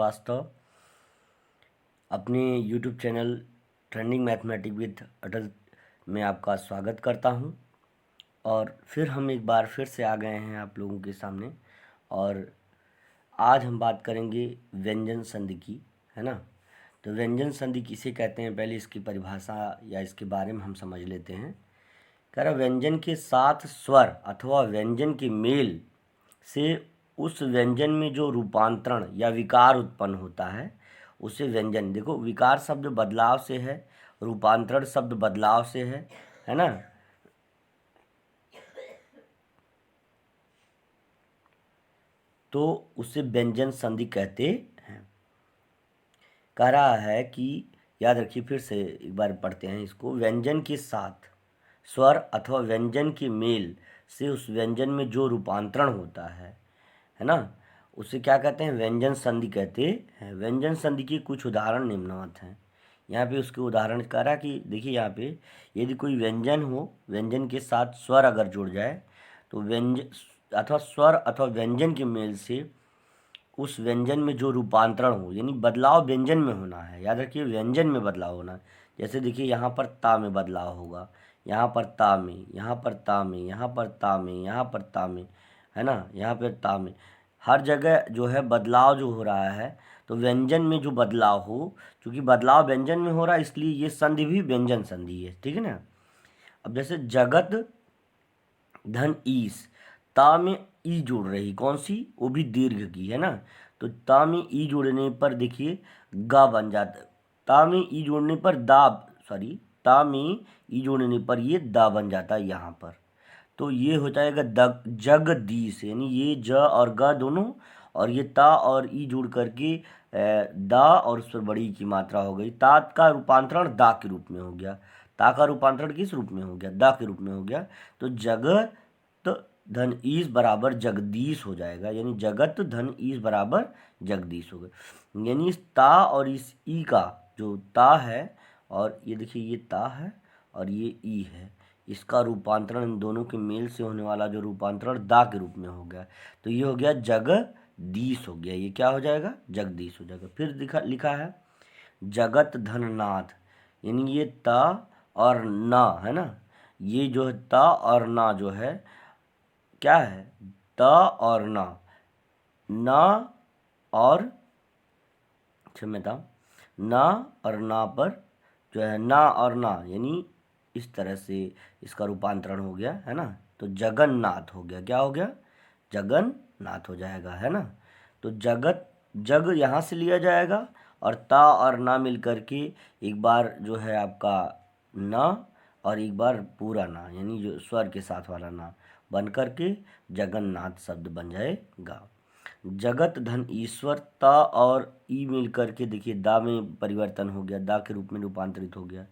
श्रीवास्तव। अपने YouTube channel trending mathematics with Atal में आपका स्वागत करता हूं। और फिर हम एक बार फिर से आ गए हैं आप लोगों के सामने। और आज हम बात करेंगे व्यंजन संधि की, है ना। तो व्यंजन संधि किसे कहते हैं, पहले इसकी परिभाषा या इसके बारे में हम समझ लेते हैं। कह रहा व्यंजन के साथ स्वर अथवा व्यंजन के मेल से उस व्यंजन में जो रूपांतरण या विकार उत्पन्न होता है उसे व्यंजन। देखो, विकार शब्द बदलाव से है, रूपांतरण शब्द बदलाव से है ना। तो उसे व्यंजन संधि कहते हैं। कह रहा है कि याद रखिए, फिर से एक बार पढ़ते हैं इसको। व्यंजन के साथ स्वर अथवा व्यंजन के मेल से उस व्यंजन में जो रूपांतरण होता है ना, उसे क्या कहते हैं, व्यंजन संधि कहते हैं। व्यंजन संधि के कुछ उदाहरण निम्नवत हैं। यहाँ पे उसके उदाहरण कह रहा कि देखिए, यहाँ पे यदि कोई व्यंजन हो, व्यंजन के साथ स्वर अगर जुड़ जाए तो व्यंजन अथवा स्वर अथवा व्यंजन के मेल से उस व्यंजन में जो रूपांतरण हो, यानी बदलाव व्यंजन में होना है। याद रखिए, व्यंजन में बदलाव होना है। जैसे देखिए, यहाँ पर ता में बदलाव होगा, यहाँ पर ता में, यहाँ पर ता में, यहाँ पर ता में, यहाँ पर ता में, है ना, यहाँ पर ता में। हर जगह जो है बदलाव जो हो रहा है, तो व्यंजन में जो बदलाव हो, क्योंकि बदलाव व्यंजन में हो रहा है, इसलिए ये संधि भी व्यंजन संधि है। ठीक है ना। अब जैसे जगत धन ईस, ता में ई जुड़ रही, कौन सी, वो भी दीर्घ की, है ना। तो ता में ई जुड़ने पर देखिए गा बन जाता है। ता में ई जुड़ने पर दा, सॉरी, ता में ई जुड़ने पर ये दा बन जाता है यहाँ पर। तो ये हो जाएगा जगदीश, यानी ये ज और ग दोनों, और ये ता और ई जुड़ करके दा, और उस पर बड़ी की मात्रा हो गई। ता का रूपांतरण दा के रूप में हो गया। ता का रूपांतरण किस रूप में हो गया, दा के रूप में हो गया। तो जगत धन ईश बराबर जगदीश हो जाएगा, यानी जगत धन ईश बराबर जगदीश हो गया। यानी इस ता और इस ई का जो ता है, और ये देखिए ये ता है और ये ई है, इसका रूपांतरण इन दोनों के मेल से होने वाला जो रूपांतरण दा के रूप में हो गया, तो ये हो गया जगदीश हो गया। ये क्या हो जाएगा, जगदीश हो जाएगा। फिर लिखा है जगत धननाथ, यानी ये ता और ना, है ना, ये जो है ता और ना जो है क्या है, ता और ना, ना और क्षम्यता, ना और ना पर जो है ना और ना, यानी इस तरह से इसका रूपांतरण हो गया, है ना। तो जगन्नाथ हो गया, क्या हो गया, जगन्नाथ हो जाएगा, है ना। तो जगत, जग यहाँ से लिया जाएगा, और ता और ना मिल करके एक बार जो है आपका ना, और एक बार पूरा ना, यानी जो स्वर के साथ वाला ना बन करके जगन्नाथ शब्द बन जाएगा। जगत धन ईश्वर, ता और ई मिल करके देखिए दा में परिवर्तन हो गया, दा के रूप में रूपांतरित हो गया।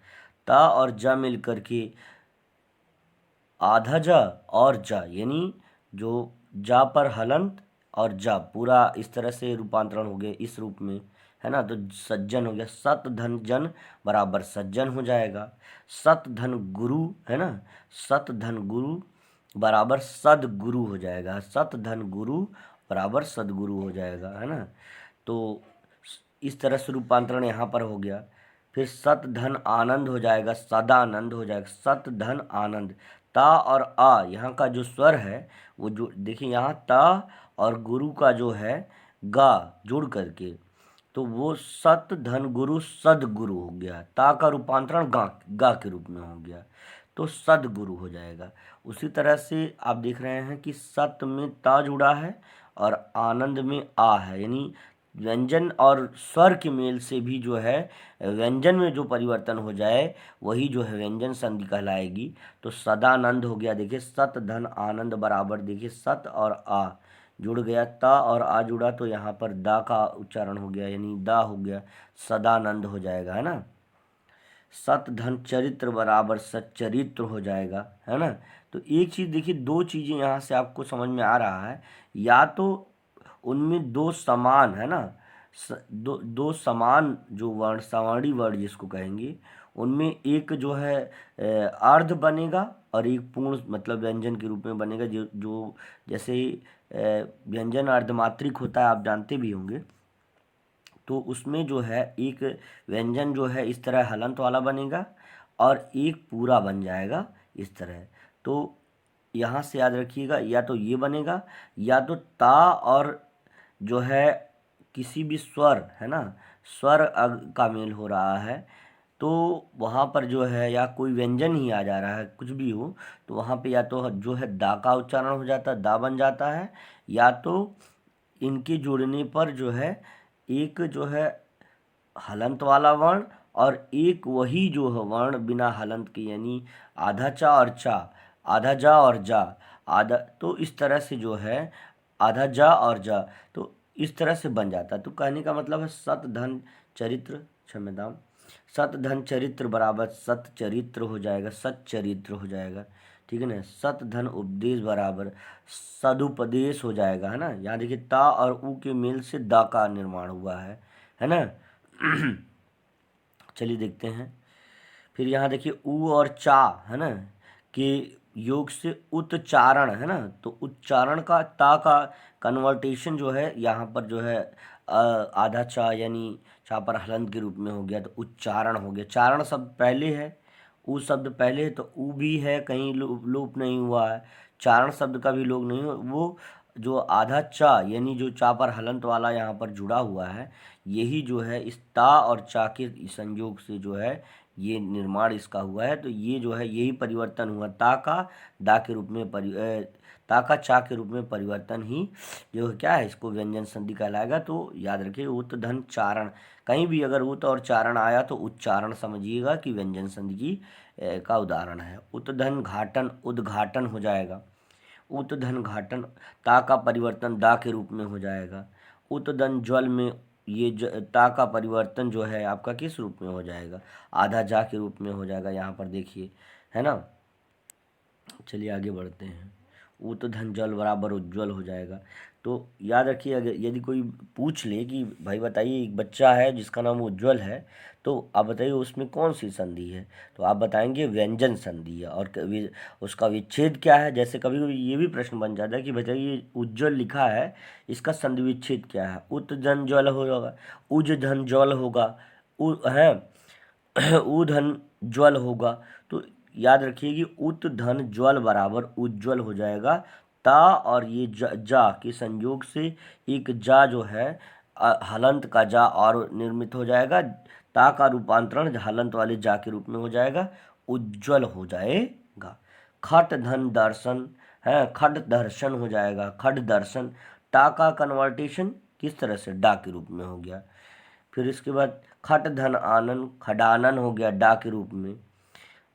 ता और जा मिल करके आधा जा और जा, यानी जो जा पर हलंत और जा पूरा इस तरह से रूपांतरण हो गया इस रूप में, है ना। तो सज्जन हो गया, सत धन जन बराबर सज्जन हो जाएगा। सत धन गुरु, है ना, सत धन गुरु बराबर सदगुरु हो जाएगा। सत धन गुरु बराबर सदगुरु हो जाएगा, है ना। तो इस तरह से रूपांतरण यहाँ पर हो गया। फिर सत धन आनंद हो जाएगा, सदानंद हो जाएगा। सत धन आनंद, ता और आ यहाँ का जो स्वर है वो जो देखिए यहाँ ता और गुरु का जो है गा जुड़ करके, तो वो सत धन गुरु सदगुरु हो गया। ता का रूपांतरण गा के रूप में हो गया, तो सदगुरु हो जाएगा। उसी तरह से आप देख रहे हैं कि सत में ता जुड़ा है और आनंद में आ है, यानी व्यंजन और स्वर के मेल से भी जो है व्यंजन में जो परिवर्तन हो जाए वही जो है व्यंजन संधि कहलाएगी। तो सदानंद हो गया, देखिए सत धन आनंद बराबर, देखिए सत और आ जुड़ गया, ता और आ जुड़ा तो यहाँ पर दा का उच्चारण हो गया, यानी दा हो गया, सदानंद हो जाएगा, है ना। सत धन चरित्र बराबर सच्चरित्र हो जाएगा, है ना। तो एक चीज़ देखिए, दो चीज़ें यहाँ से आपको समझ में आ रहा है, या तो उनमें दो समान, है ना, दो समान जो वर्ण, सवर्णी वर्ण जिसको कहेंगे, उनमें एक जो है अर्ध बनेगा और एक पूर्ण मतलब व्यंजन के रूप में बनेगा। जो जो जैसे व्यंजन अर्धमात्रिक होता है, आप जानते भी होंगे। तो उसमें जो है एक व्यंजन जो है इस तरह हलंत वाला बनेगा और एक पूरा बन जाएगा इस तरह। तो यहाँ से याद रखिएगा, या तो ये बनेगा, या तो ता और जो है किसी भी स्वर है ना, स्वर अग का मेल हो रहा है, तो वहाँ पर जो है या कोई व्यंजन ही आ जा रहा है, कुछ भी हो, तो वहाँ पे या तो जो है दा का उच्चारण हो जाता है, दा बन जाता है, या तो इनके जुड़ने पर जो है एक जो है हलंत वाला वर्ण और एक वही जो है वर्ण बिना हलंत के, यानी आधा चा और चा, आधा जा और जा, आधा, तो इस तरह से जो है आधा जा और जा, तो इस तरह से बन जाता है। तो कहने का मतलब है सत धन चरित्र, क्षम्यताम, सत धन चरित्र बराबर सत चरित्र हो जाएगा, सत चरित्र हो जाएगा, ठीक है ना। सत धन उपदेश बराबर सदुपदेश हो जाएगा, है ना। यहाँ देखिए ता और उ के मेल से दा का निर्माण हुआ है ना। चलिए देखते हैं। फिर यहाँ देखिए उ और चा है ना कि योग से उच्चारण है ना, तो उच्चारण का ता का कन्वर्टेशन जो है यहाँ पर जो है आधा चा यानी चा पर हलंत के रूप में हो गया, तो उच्चारण हो गया। चारण शब्द पहले है, उ शब्द पहले है, तो उ भी है, कहीं लोप नहीं हुआ है, चारण शब्द का भी लोप नहीं हुआ। वो जो आधा चा यानी जो चा पर हलंत वाला यहाँ पर जुड़ा हुआ है, यही जो है इस ता और चा के संयोग से जो है ये निर्माण इसका हुआ है। तो ये जो है यही परिवर्तन हुआ, ता का दा के रूप में ता का चा के रूप में परिवर्तन ही जो है क्या है, इसको व्यंजन संधि कहलाएगा। तो याद रखिए उत धन चारण, कहीं भी अगर उत और चारण आया तो उच्चारण समझिएगा कि व्यंजन संधि की का उदाहरण है। उत धन घाटन उद्घाटन हो जाएगा, उत धन घाटन, ता का परिवर्तन दा के रूप में हो जाएगा। उत धन ज्वल में ये ता का परिवर्तन जो है आपका किस रूप में हो जाएगा, आधा जा के रूप में हो जाएगा, यहाँ पर देखिए, है ना। चलिए आगे बढ़ते हैं। उत धन जल बराबर उज्ज्वल हो जाएगा। तो याद रखिए, अगर यदि कोई पूछ ले कि भाई बताइए एक बच्चा है जिसका नाम उज्ज्वल है, तो आप बताइए उसमें कौन सी संधि है, तो आप बताएंगे व्यंजन संधि है। और उसका विच्छेद क्या है, जैसे कभी कभी ये भी प्रश्न बन जाता है कि बताइए उज्ज्वल लिखा है, इसका संधि विच्छेद क्या है। उत धन ज्वल होगा, उज धन ज्वल होगा, है उ धन ज्वल होगा। तो याद रखिए कि उत धन ज्वल बराबर उज्ज्वल हो जाएगा। ता और ये जा के संयोग से एक जा जो है हलंत का जा और निर्मित हो जाएगा, ता का रूपांतरण हलंत वाले जा के रूप में हो जाएगा, उज्ज्वल हो जाएगा। खट धन दर्शन है, खट दर्शन हो जाएगा, खट दर्शन, टा का कन्वर्टेशन किस तरह से डा के रूप में हो गया। फिर इसके बाद खट धन आनन, खडानन हो गया डा के रूप में।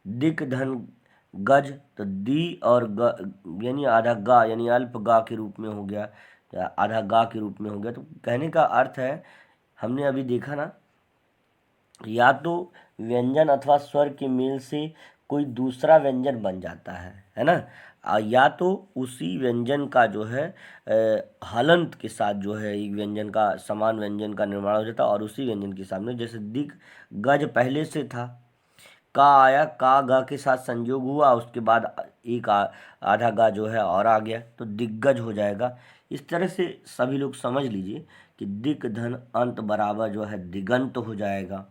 दिक धन गज, तो दी और ग यानी आधा गा यानी अल्प गा के रूप में हो गया, आधा गा के रूप में हो गया। तो कहने का अर्थ है, हमने अभी देखा ना, या तो व्यंजन अथवा स्वर के मेल से कोई दूसरा व्यंजन बन जाता है ना, या तो उसी व्यंजन का जो है हलंत के साथ जो है एक व्यंजन का समान व्यंजन का निर्माण हो जाता है, और उसी व्यंजन के सामने जैसे दिग गज पहले से था, का आया, का गा के साथ संयोग हुआ, उसके बाद एक आधा गा जो है और आ गया, तो दिग्गज हो जाएगा। इस तरह से सभी लोग समझ लीजिए कि दिक धन अंत बराबर जो है दिगंत हो जाएगा।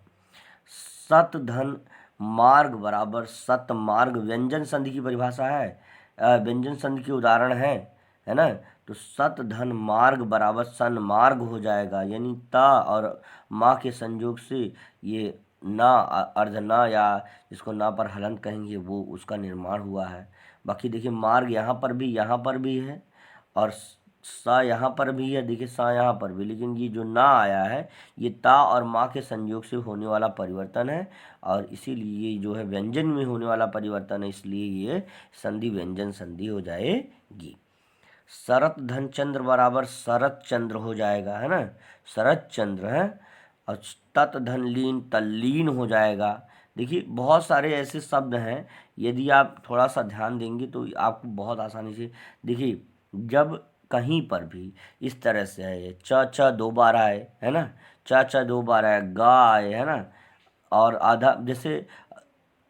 सत धन मार्ग बराबर सत मार्ग व्यंजन संधि की परिभाषा है, व्यंजन संधि के उदाहरण है ना। तो सत धन मार्ग बराबर सन मार्ग हो जाएगा, यानी ता और माँ के संयोग से ये ना अर्ध ना या जिसको ना पर हलंत कहेंगे वो उसका निर्माण हुआ है। बाकी देखिए मार्ग यहाँ पर भी है और सा यहाँ पर भी है, देखिए सा यहाँ पर भी, लेकिन ये जो ना आया है ये ता और माँ के संयोग से होने वाला परिवर्तन है, और इसीलिए ये जो है व्यंजन में होने वाला परिवर्तन है, इसलिए ये संधि व्यंजन संधि हो जाएगी। शरत धन चंद्र बराबर शरत चंद्र हो जाएगा, है ना, शरत चंद्र है। और तत् धन लीन तल्लीन हो जाएगा। देखिए बहुत सारे ऐसे शब्द हैं, यदि आप थोड़ा सा ध्यान देंगे तो आपको बहुत आसानी से, देखिए जब कहीं पर भी इस तरह से है, च च दो बार आए है ना, च च दो बार आए, गा आए है ना, और आधा जैसे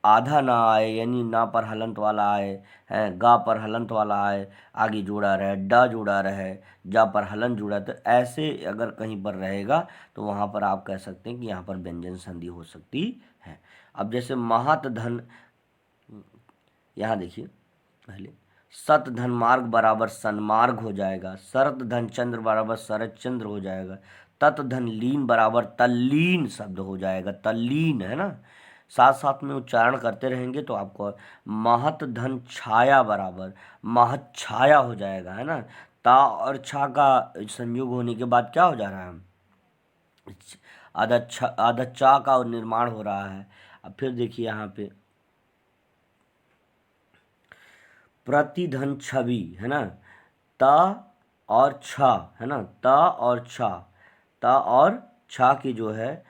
आधा ना आए, यानी ना पर हलंत वाला आए, है गा पर हलंत वाला आए, आगे जुड़ा रहे, डा जुड़ा रहे, जा पर हलन जुड़ा, तो ऐसे अगर कहीं पर रहेगा तो वहाँ पर आप कह सकते हैं कि यहाँ पर व्यंजन संधि हो सकती है। अब जैसे महत धन, यहाँ देखिए पहले सत धन मार्ग बराबर सन्मार्ग हो जाएगा, शरत धन चंद्र बराबर शरत चंद्र हो जाएगा, तत धन लीन बराबर तल्लीन शब्द हो जाएगा, तल्लीन, है ना। साथ साथ में उच्चारण करते रहेंगे तो आपको महत धन छाया बराबर महत छाया हो जाएगा, है ना। ता और छा का संयोग होने के बाद क्या हो जा रहा है, आधा चा का निर्माण हो रहा है। अब फिर देखिए यहाँ पे प्रतिधन छवि, है ना, ता और छा, है ना, ता और छा, ता और छा की जो है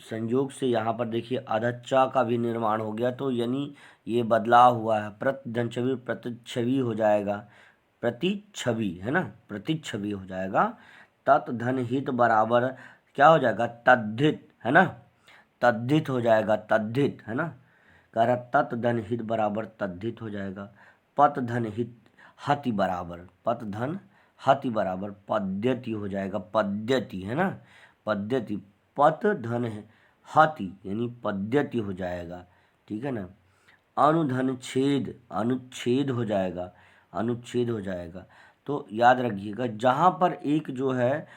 संयोग से यहाँ पर देखिए आधा चा का भी निर्माण हो गया, तो यानी ये बदलाव हुआ है। प्रतिधन छवि प्रतिच्छवि हो जाएगा, प्रतिच्छवि, है ना, प्रतिच्छवि हो जाएगा। तत् धन हित बराबर क्या हो जाएगा, तद्धित, है ना, तद्धित हो जाएगा, तद्धित, है ना। कह रहा तत् धन हित बराबर तद्धित हो जाएगा। पत धन हित हति बराबर, पत धन हति बराबर पद्यति हो जाएगा, पद्यति, है ना, पद्यति। पत धन हति यानी पद्यति हो जाएगा, ठीक है ना। अनुधन छेद अनुच्छेद हो जाएगा, अनुच्छेद हो जाएगा। तो याद रखिएगा जहाँ पर एक जो है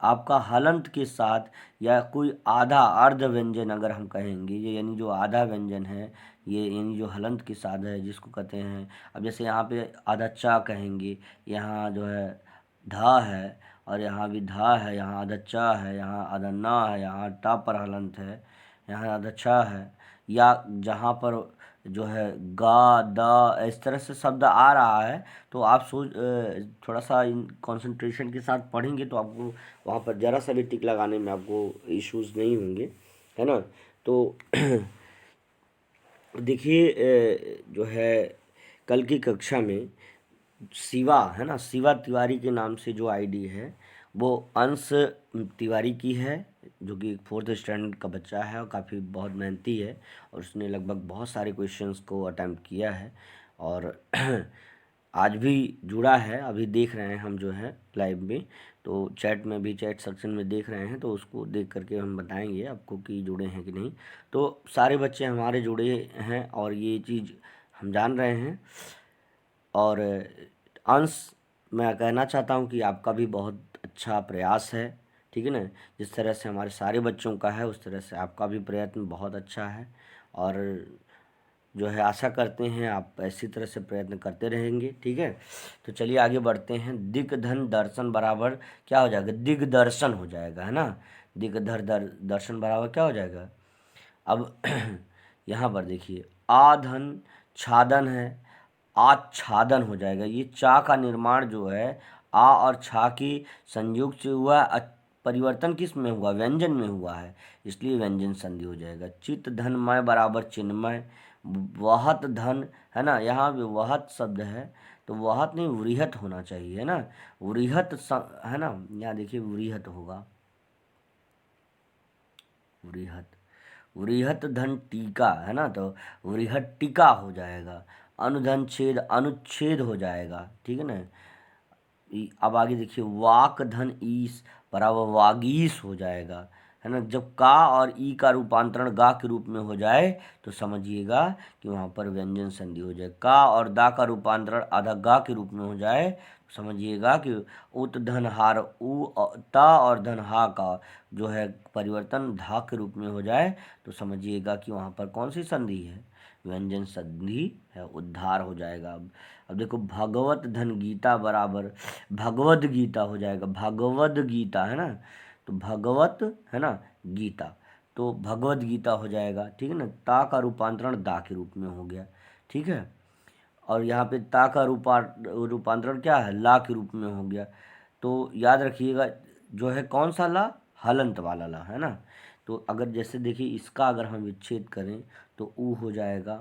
आपका हलंत के साथ या कोई आधा अर्ध व्यंजन अगर हम कहेंगे, ये यानी जो आधा व्यंजन है ये यानी जो हलंत के साथ है जिसको कहते हैं, अब जैसे यहाँ पे आधा चा कहेंगे, यहाँ जो है धा है और यहाँ भी धा है, यहाँ आधा चा है, यहाँ आधा ना है, यहाँ टा पर हलंत है, यहाँ आधा छा है, या जहाँ पर जो है गा दा इस तरह से शब्द आ रहा है, तो आप सोच थोड़ा सा इन कंसंट्रेशन के साथ पढ़ेंगे तो आपको वहाँ पर ज़रा सा भी टिक लगाने में आपको इश्यूज़ नहीं होंगे, है ना। तो देखिए जो है कल की कक्षा में शिवा, है ना, शिवा तिवारी के नाम से जो आईडी है वो अंश तिवारी की है, जो कि 4th स्टैंडर्ड का बच्चा है और काफ़ी बहुत मेहनती है और उसने लगभग बहुत सारे क्वेश्चंस को अटैम्प्ट किया है और आज भी जुड़ा है। अभी देख रहे हैं हम जो है लाइव में, तो चैट में भी, चैट सेक्शन में देख रहे हैं, तो उसको देख करके हम बताएंगे आपको कि जुड़े हैं कि नहीं। तो सारे बच्चे हमारे जुड़े हैं और ये चीज़ हम जान रहे हैं। और अंश मैं कहना चाहता हूँ कि आपका भी बहुत अच्छा प्रयास है, ठीक है ना। जिस तरह से हमारे सारे बच्चों का है उस तरह से आपका भी प्रयत्न बहुत अच्छा है और जो है आशा करते हैं आप इसी तरह से प्रयत्न करते रहेंगे, ठीक है। तो चलिए आगे बढ़ते हैं। दिग्धन दर्शन बराबर क्या हो जाएगा, दिग्दर्शन हो जाएगा, है ना। दिग्धर दर्शन बराबर क्या हो जाएगा। अब यहाँ पर देखिए आधन छादन है, आच्छादन हो जाएगा। ये चा का निर्माण जो है आ और छा की संयोग से हुआ, परिवर्तन किस में हुआ, व्यंजन में हुआ है, इसलिए व्यंजन संधि हो जाएगा। चित्त धनमय बराबर चिन्मय, वहत धन, है ना, यहाँ भी वहत शब्द है तो वहत नहीं वृहत होना चाहिए, है ना, वृहत है ना, यहाँ देखिए वृहत होगा, वृहत, वृहत धन टीका, है ना, तो वृहत टीका हो जाएगा। अनुधन छेद अनुच्छेद हो जाएगा, ठीक है ना। अब आगे देखिए वाक धन ईस बराबर वागीस हो जाएगा, है ना। जब का और ई का रूपांतरण गा के रूप में हो जाए तो समझिएगा कि वहाँ पर व्यंजन संधि हो जाए। का और दा का रूपांतरण आधा गा के रूप में हो जाए तो समझिएगा कि उत धन हार उ ता और धन हा का जो है परिवर्तन धा के रूप में हो जाए तो समझिएगा कि वहाँ पर कौन सी संधि है, व्यंजन संधि है, उद्धार हो जाएगा। अब देखो भगवत धन गीता बराबर भगवद गीता हो जाएगा, भगवद गीता, है ना, तो भगवत, है ना, गीता, तो भगवद गीता हो जाएगा, ठीक है ना। ता का रूपांतरण दा के रूप में हो गया, ठीक है। और यहाँ पे ता का रूपांतरण क्या है, ला के रूप में हो गया। तो याद रखिएगा जो है कौन सा ला, हलंत वाला ला, है ना। तो अगर जैसे देखिए इसका अगर हम विच्छेद करें तो ऊ हो जाएगा,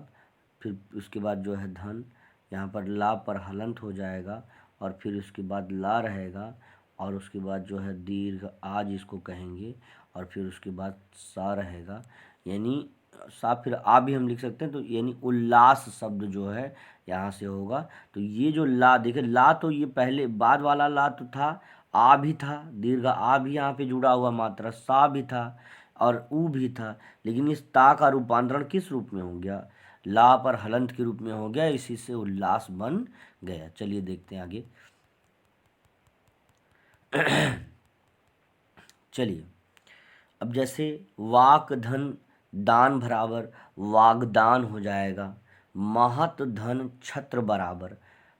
फिर उसके बाद जो है धन, यहाँ पर ला पर हलंत हो जाएगा और फिर उसके बाद ला रहेगा और उसके बाद जो है दीर्घ आज इसको कहेंगे और फिर उसके बाद सा रहेगा, यानी सा फिर आ भी हम लिख सकते हैं, तो यानी उल्लास शब्द जो है यहाँ से होगा। तो ये जो ला, देखिए ला तो ये पहले बाद वाला ला तो था, आ भी था, दीर्घ आ भी यहाँ पे जुड़ा हुआ मात्रा, सा भी था और ऊ भी था, लेकिन इस ता का रूपांतरण किस रूप में हो गया, ला पर हलंत के रूप में हो गया, इसी से उल्लास बन गया। चलिए देखते हैं आगे। चलिए, अब जैसे वाक धन दान बराबर वागदान हो जाएगा, महत धन छत्र बराबर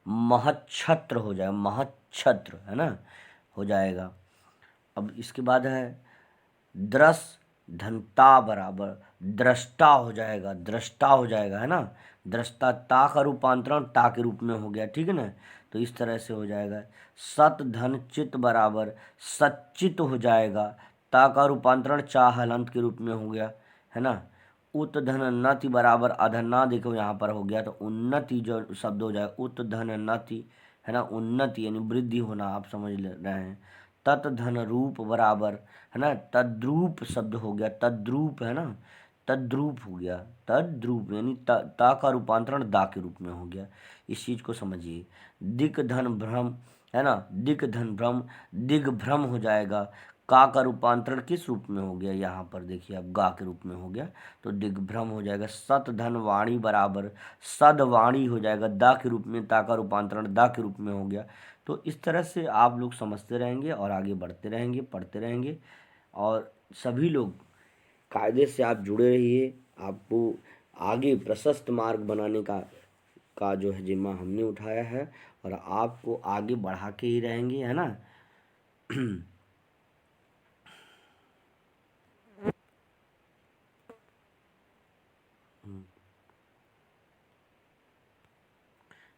महच्छत्र हो जाएगा, महच्छत्र है ना, हो जाएगा। अब इसके बाद है द्रस धनता बराबर दृष्टा हो जाएगा, दृष्टा हो जाएगा, है ना, दृष्टा, ता का रूपांतरण ता के रूप में हो गया, ठीक है ना, तो इस तरह से हो जाएगा। सत धन चित बराबर सच्चित हो जाएगा, ता का रूपांतरण चा हलंत के रूप में हो गया, है ना। उत धन नति बराबर अधना, देखो यहाँ पर हो गया, तो उन्नति जो शब्द हो जाए, उत धन नति, है ना, उन्नति यानी वृद्धि होना, आप समझ रहे हैं। तत धन रूप बराबर, है ना, तद्रूप शब्द हो गया, तद्रूप, है ना, तद्रूप हो गया, तद्रूप यानी ता का रूपांतरण दा के रूप में हो गया। इस चीज को समझिए। दिक धन भ्रम, है ना, दिक धन भ्रम, दिग्भ्रम हो जाएगा, का रूपांतरण किस रूप में हो गया, यहाँ पर देखिए अब गा के रूप में हो गया, तो दिग्भ्रम हो जाएगा। सत धन वाणी बराबर सदवाणी हो जाएगा, दा के रूप में, ता का रूपांतरण दा के रूप में हो गया। तो इस तरह से आप लोग समझते रहेंगे और आगे बढ़ते रहेंगे, पढ़ते रहेंगे, और सभी लोग कायदे से आप जुड़े रहिए। आपको आगे प्रशस्त मार्ग बनाने का जो है जिम्मा हमने उठाया है, और आपको आगे बढ़ा के ही रहेंगे, है ना।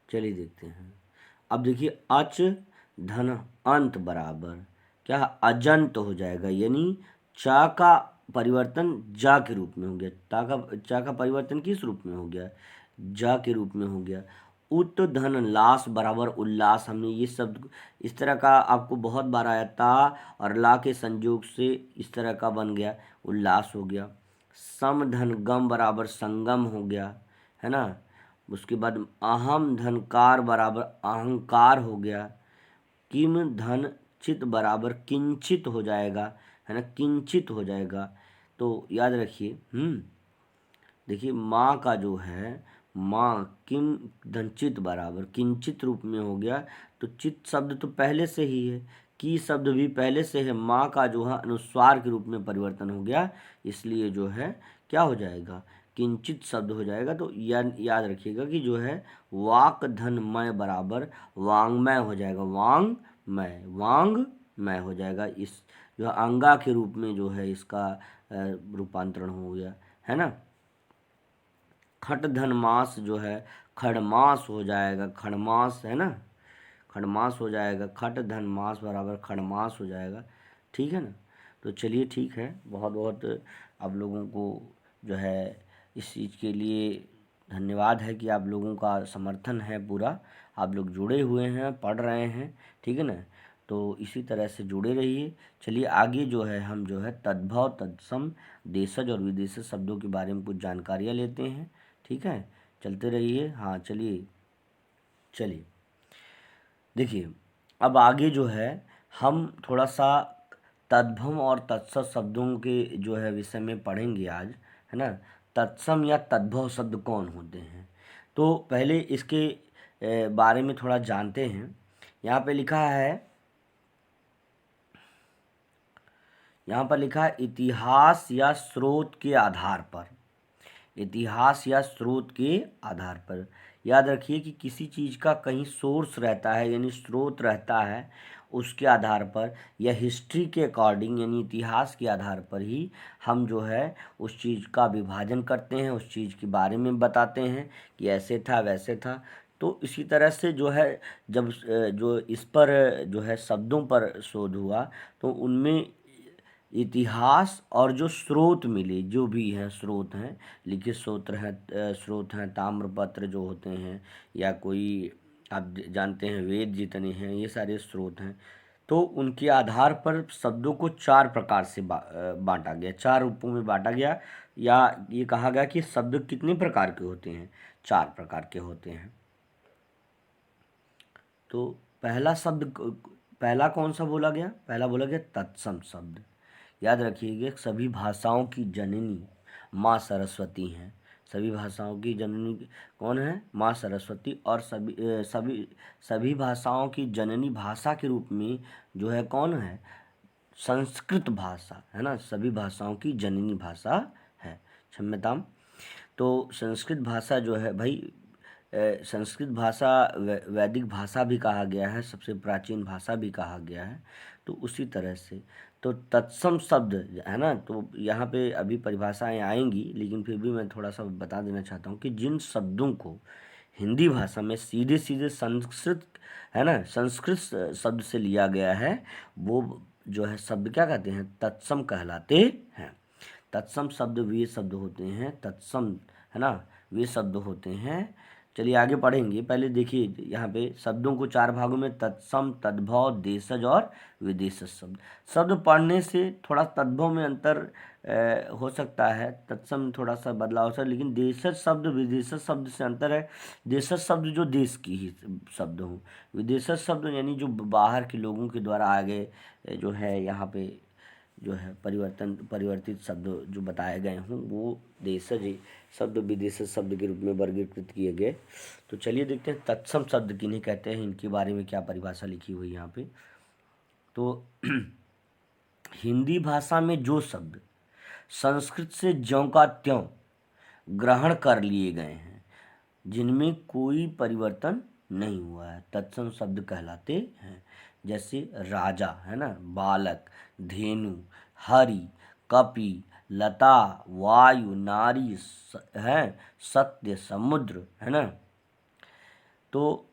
चलिए देखते हैं। अब देखिए अच धन अंत बराबर क्या, अजंत हो जाएगा, यानी चा का परिवर्तन जा के रूप में हो गया, चा का परिवर्तन किस रूप में हो गया, जा के रूप में हो गया। उत धन लास बराबर उल्लास, हमने ये शब्द इस तरह का आपको बहुत बार आया, ता और ला के संयोग से इस तरह का बन गया, उल्लास हो गया। सम धन गम बराबर संगम हो गया, है ना। उसके बाद अहम धनकार बराबर अहंकार हो गया। किम धन चित बराबर किंचित हो जाएगा, है ना, किंचित हो जाएगा। तो याद रखिए, देखिए माँ का जो है, माँ किम धनचित बराबर किंचित रूप में हो गया, तो चित शब्द तो पहले से ही है, की शब्द भी पहले से है, माँ का जो है अनुस्वार के रूप में परिवर्तन हो गया, इसलिए जो है क्या हो जाएगा, किंचित शब्द हो जाएगा। तो याद रखिएगा कि जो है वाक धन मय बराबर वांगमय हो जाएगा, वांगमय, वांगमय हो जाएगा, इस जो अंगा के रूप में जो है इसका रूपांतरण हो गया, है ना। खट धन मास जो है खड़मास हो जाएगा, खड़मास, है ना, खड़मास हो जाएगा, खट धन मास बराबर खड़मास हो जाएगा, ठीक है ना। तो चलिए ठीक है, बहुत बहुत आप लोगों को जो है इस चीज़ के लिए धन्यवाद है कि आप लोगों का समर्थन है पूरा, आप लोग जुड़े हुए हैं, पढ़ रहे हैं, ठीक है ना। तो इसी तरह से जुड़े रहिए। चलिए आगे जो है हम जो है तद्भव तत्सम देशज और विदेशज शब्दों के बारे में कुछ जानकारियाँ लेते हैं, ठीक है, चलते रहिए। हाँ चलिए, चलिए देखिए, अब आगे जो है हम थोड़ा सा तद्भव और तत्सम शब्दों के जो है विषय में पढ़ेंगे आज, है ना। तत्सम या तद्भव शब्द कौन होते हैं, तो पहले इसके बारे में थोड़ा जानते हैं। यहाँ पे लिखा है, यहाँ पर लिखा है इतिहास या स्रोत के आधार पर, इतिहास या स्रोत के आधार पर। याद रखिए कि किसी चीज़ का कहीं सोर्स रहता है यानी स्रोत रहता है, उसके आधार पर या हिस्ट्री के अकॉर्डिंग यानी इतिहास के आधार पर ही हम जो है उस चीज़ का विभाजन करते हैं, उस चीज़ के बारे में बताते हैं कि ऐसे था वैसे था। तो इसी तरह से जो है जब जो इस पर जो है शब्दों पर शोध हुआ, तो उनमें इतिहास और जो स्रोत मिले, जो भी हैं स्रोत हैं, लिखित स्रोत हैं, ताम्रपत्र जो होते हैं, या कोई आप जानते हैं वेद जितने हैं, ये सारे स्रोत हैं। तो उनके आधार पर शब्दों को चार प्रकार से बांटा गया, चार रूपों में बांटा गया। या ये कहा गया कि शब्द कितने प्रकार के होते हैं, 4 प्रकार के होते हैं। तो पहला कौन सा बोला गया, पहला बोला गया तत्सम शब्द। याद रखिएगा, सभी भाषाओं की जननी माँ सरस्वती हैं। सभी भाषाओं की जननी कौन है, माँ सरस्वती। और सभी भाषाओं की जननी भाषा के रूप में जो है कौन है, संस्कृत भाषा है ना, सभी भाषाओं की जननी भाषा है, क्षम्यताम। तो संस्कृत भाषा जो है भाई, संस्कृत भाषा वैदिक भाषा भी कहा गया है, सबसे प्राचीन भाषा भी कहा गया है। तो उसी तरह से तो तत्सम शब्द है ना, तो यहाँ पे अभी परिभाषाएं आएंगी, लेकिन फिर भी मैं थोड़ा सा बता देना चाहता हूँ कि जिन शब्दों को हिंदी भाषा में सीधे सीधे संस्कृत है ना, संस्कृत शब्द से लिया गया है, वो जो है शब्द क्या कहते हैं, तत्सम कहलाते हैं। तत्सम शब्द वे शब्द होते हैं, तत्सम है ना, वे शब्द होते हैं। चलिए आगे पढ़ेंगे, पहले देखिए यहाँ पे शब्दों को 4 भागों में तत्सम, तद्भव, देशज और विदेशज शब्द। शब्द पढ़ने से थोड़ा तद्भव में अंतर हो सकता है, तत्सम थोड़ा सा बदलाव हो सकता है, लेकिन देशज शब्द विदेशज शब्द से अंतर है। देशज शब्द जो देश की ही शब्द हों, विदेशज शब्द यानी जो बाहर के लोगों के द्वारा आगे जो है यहाँ पे जो है परिवर्तित शब्द जो बताए गए हों, वो देशज शब्द विदेशज शब्द के रूप में वर्गीकृत किए गए। तो चलिए देखते हैं तत्सम शब्द किन्हें कहते हैं, इनके बारे में क्या परिभाषा लिखी हुई है यहाँ पे। तो हिंदी भाषा में जो शब्द संस्कृत से ज्यों का त्यों ग्रहण कर लिए गए हैं, जिनमें कोई परिवर्तन नहीं हुआ है, तत्सम शब्द कहलाते हैं। जैसे राजा है ना, बालक, धेनु, हरि, कपि, लता, वायु, नारी है, सत्य, समुद्र है ना। तो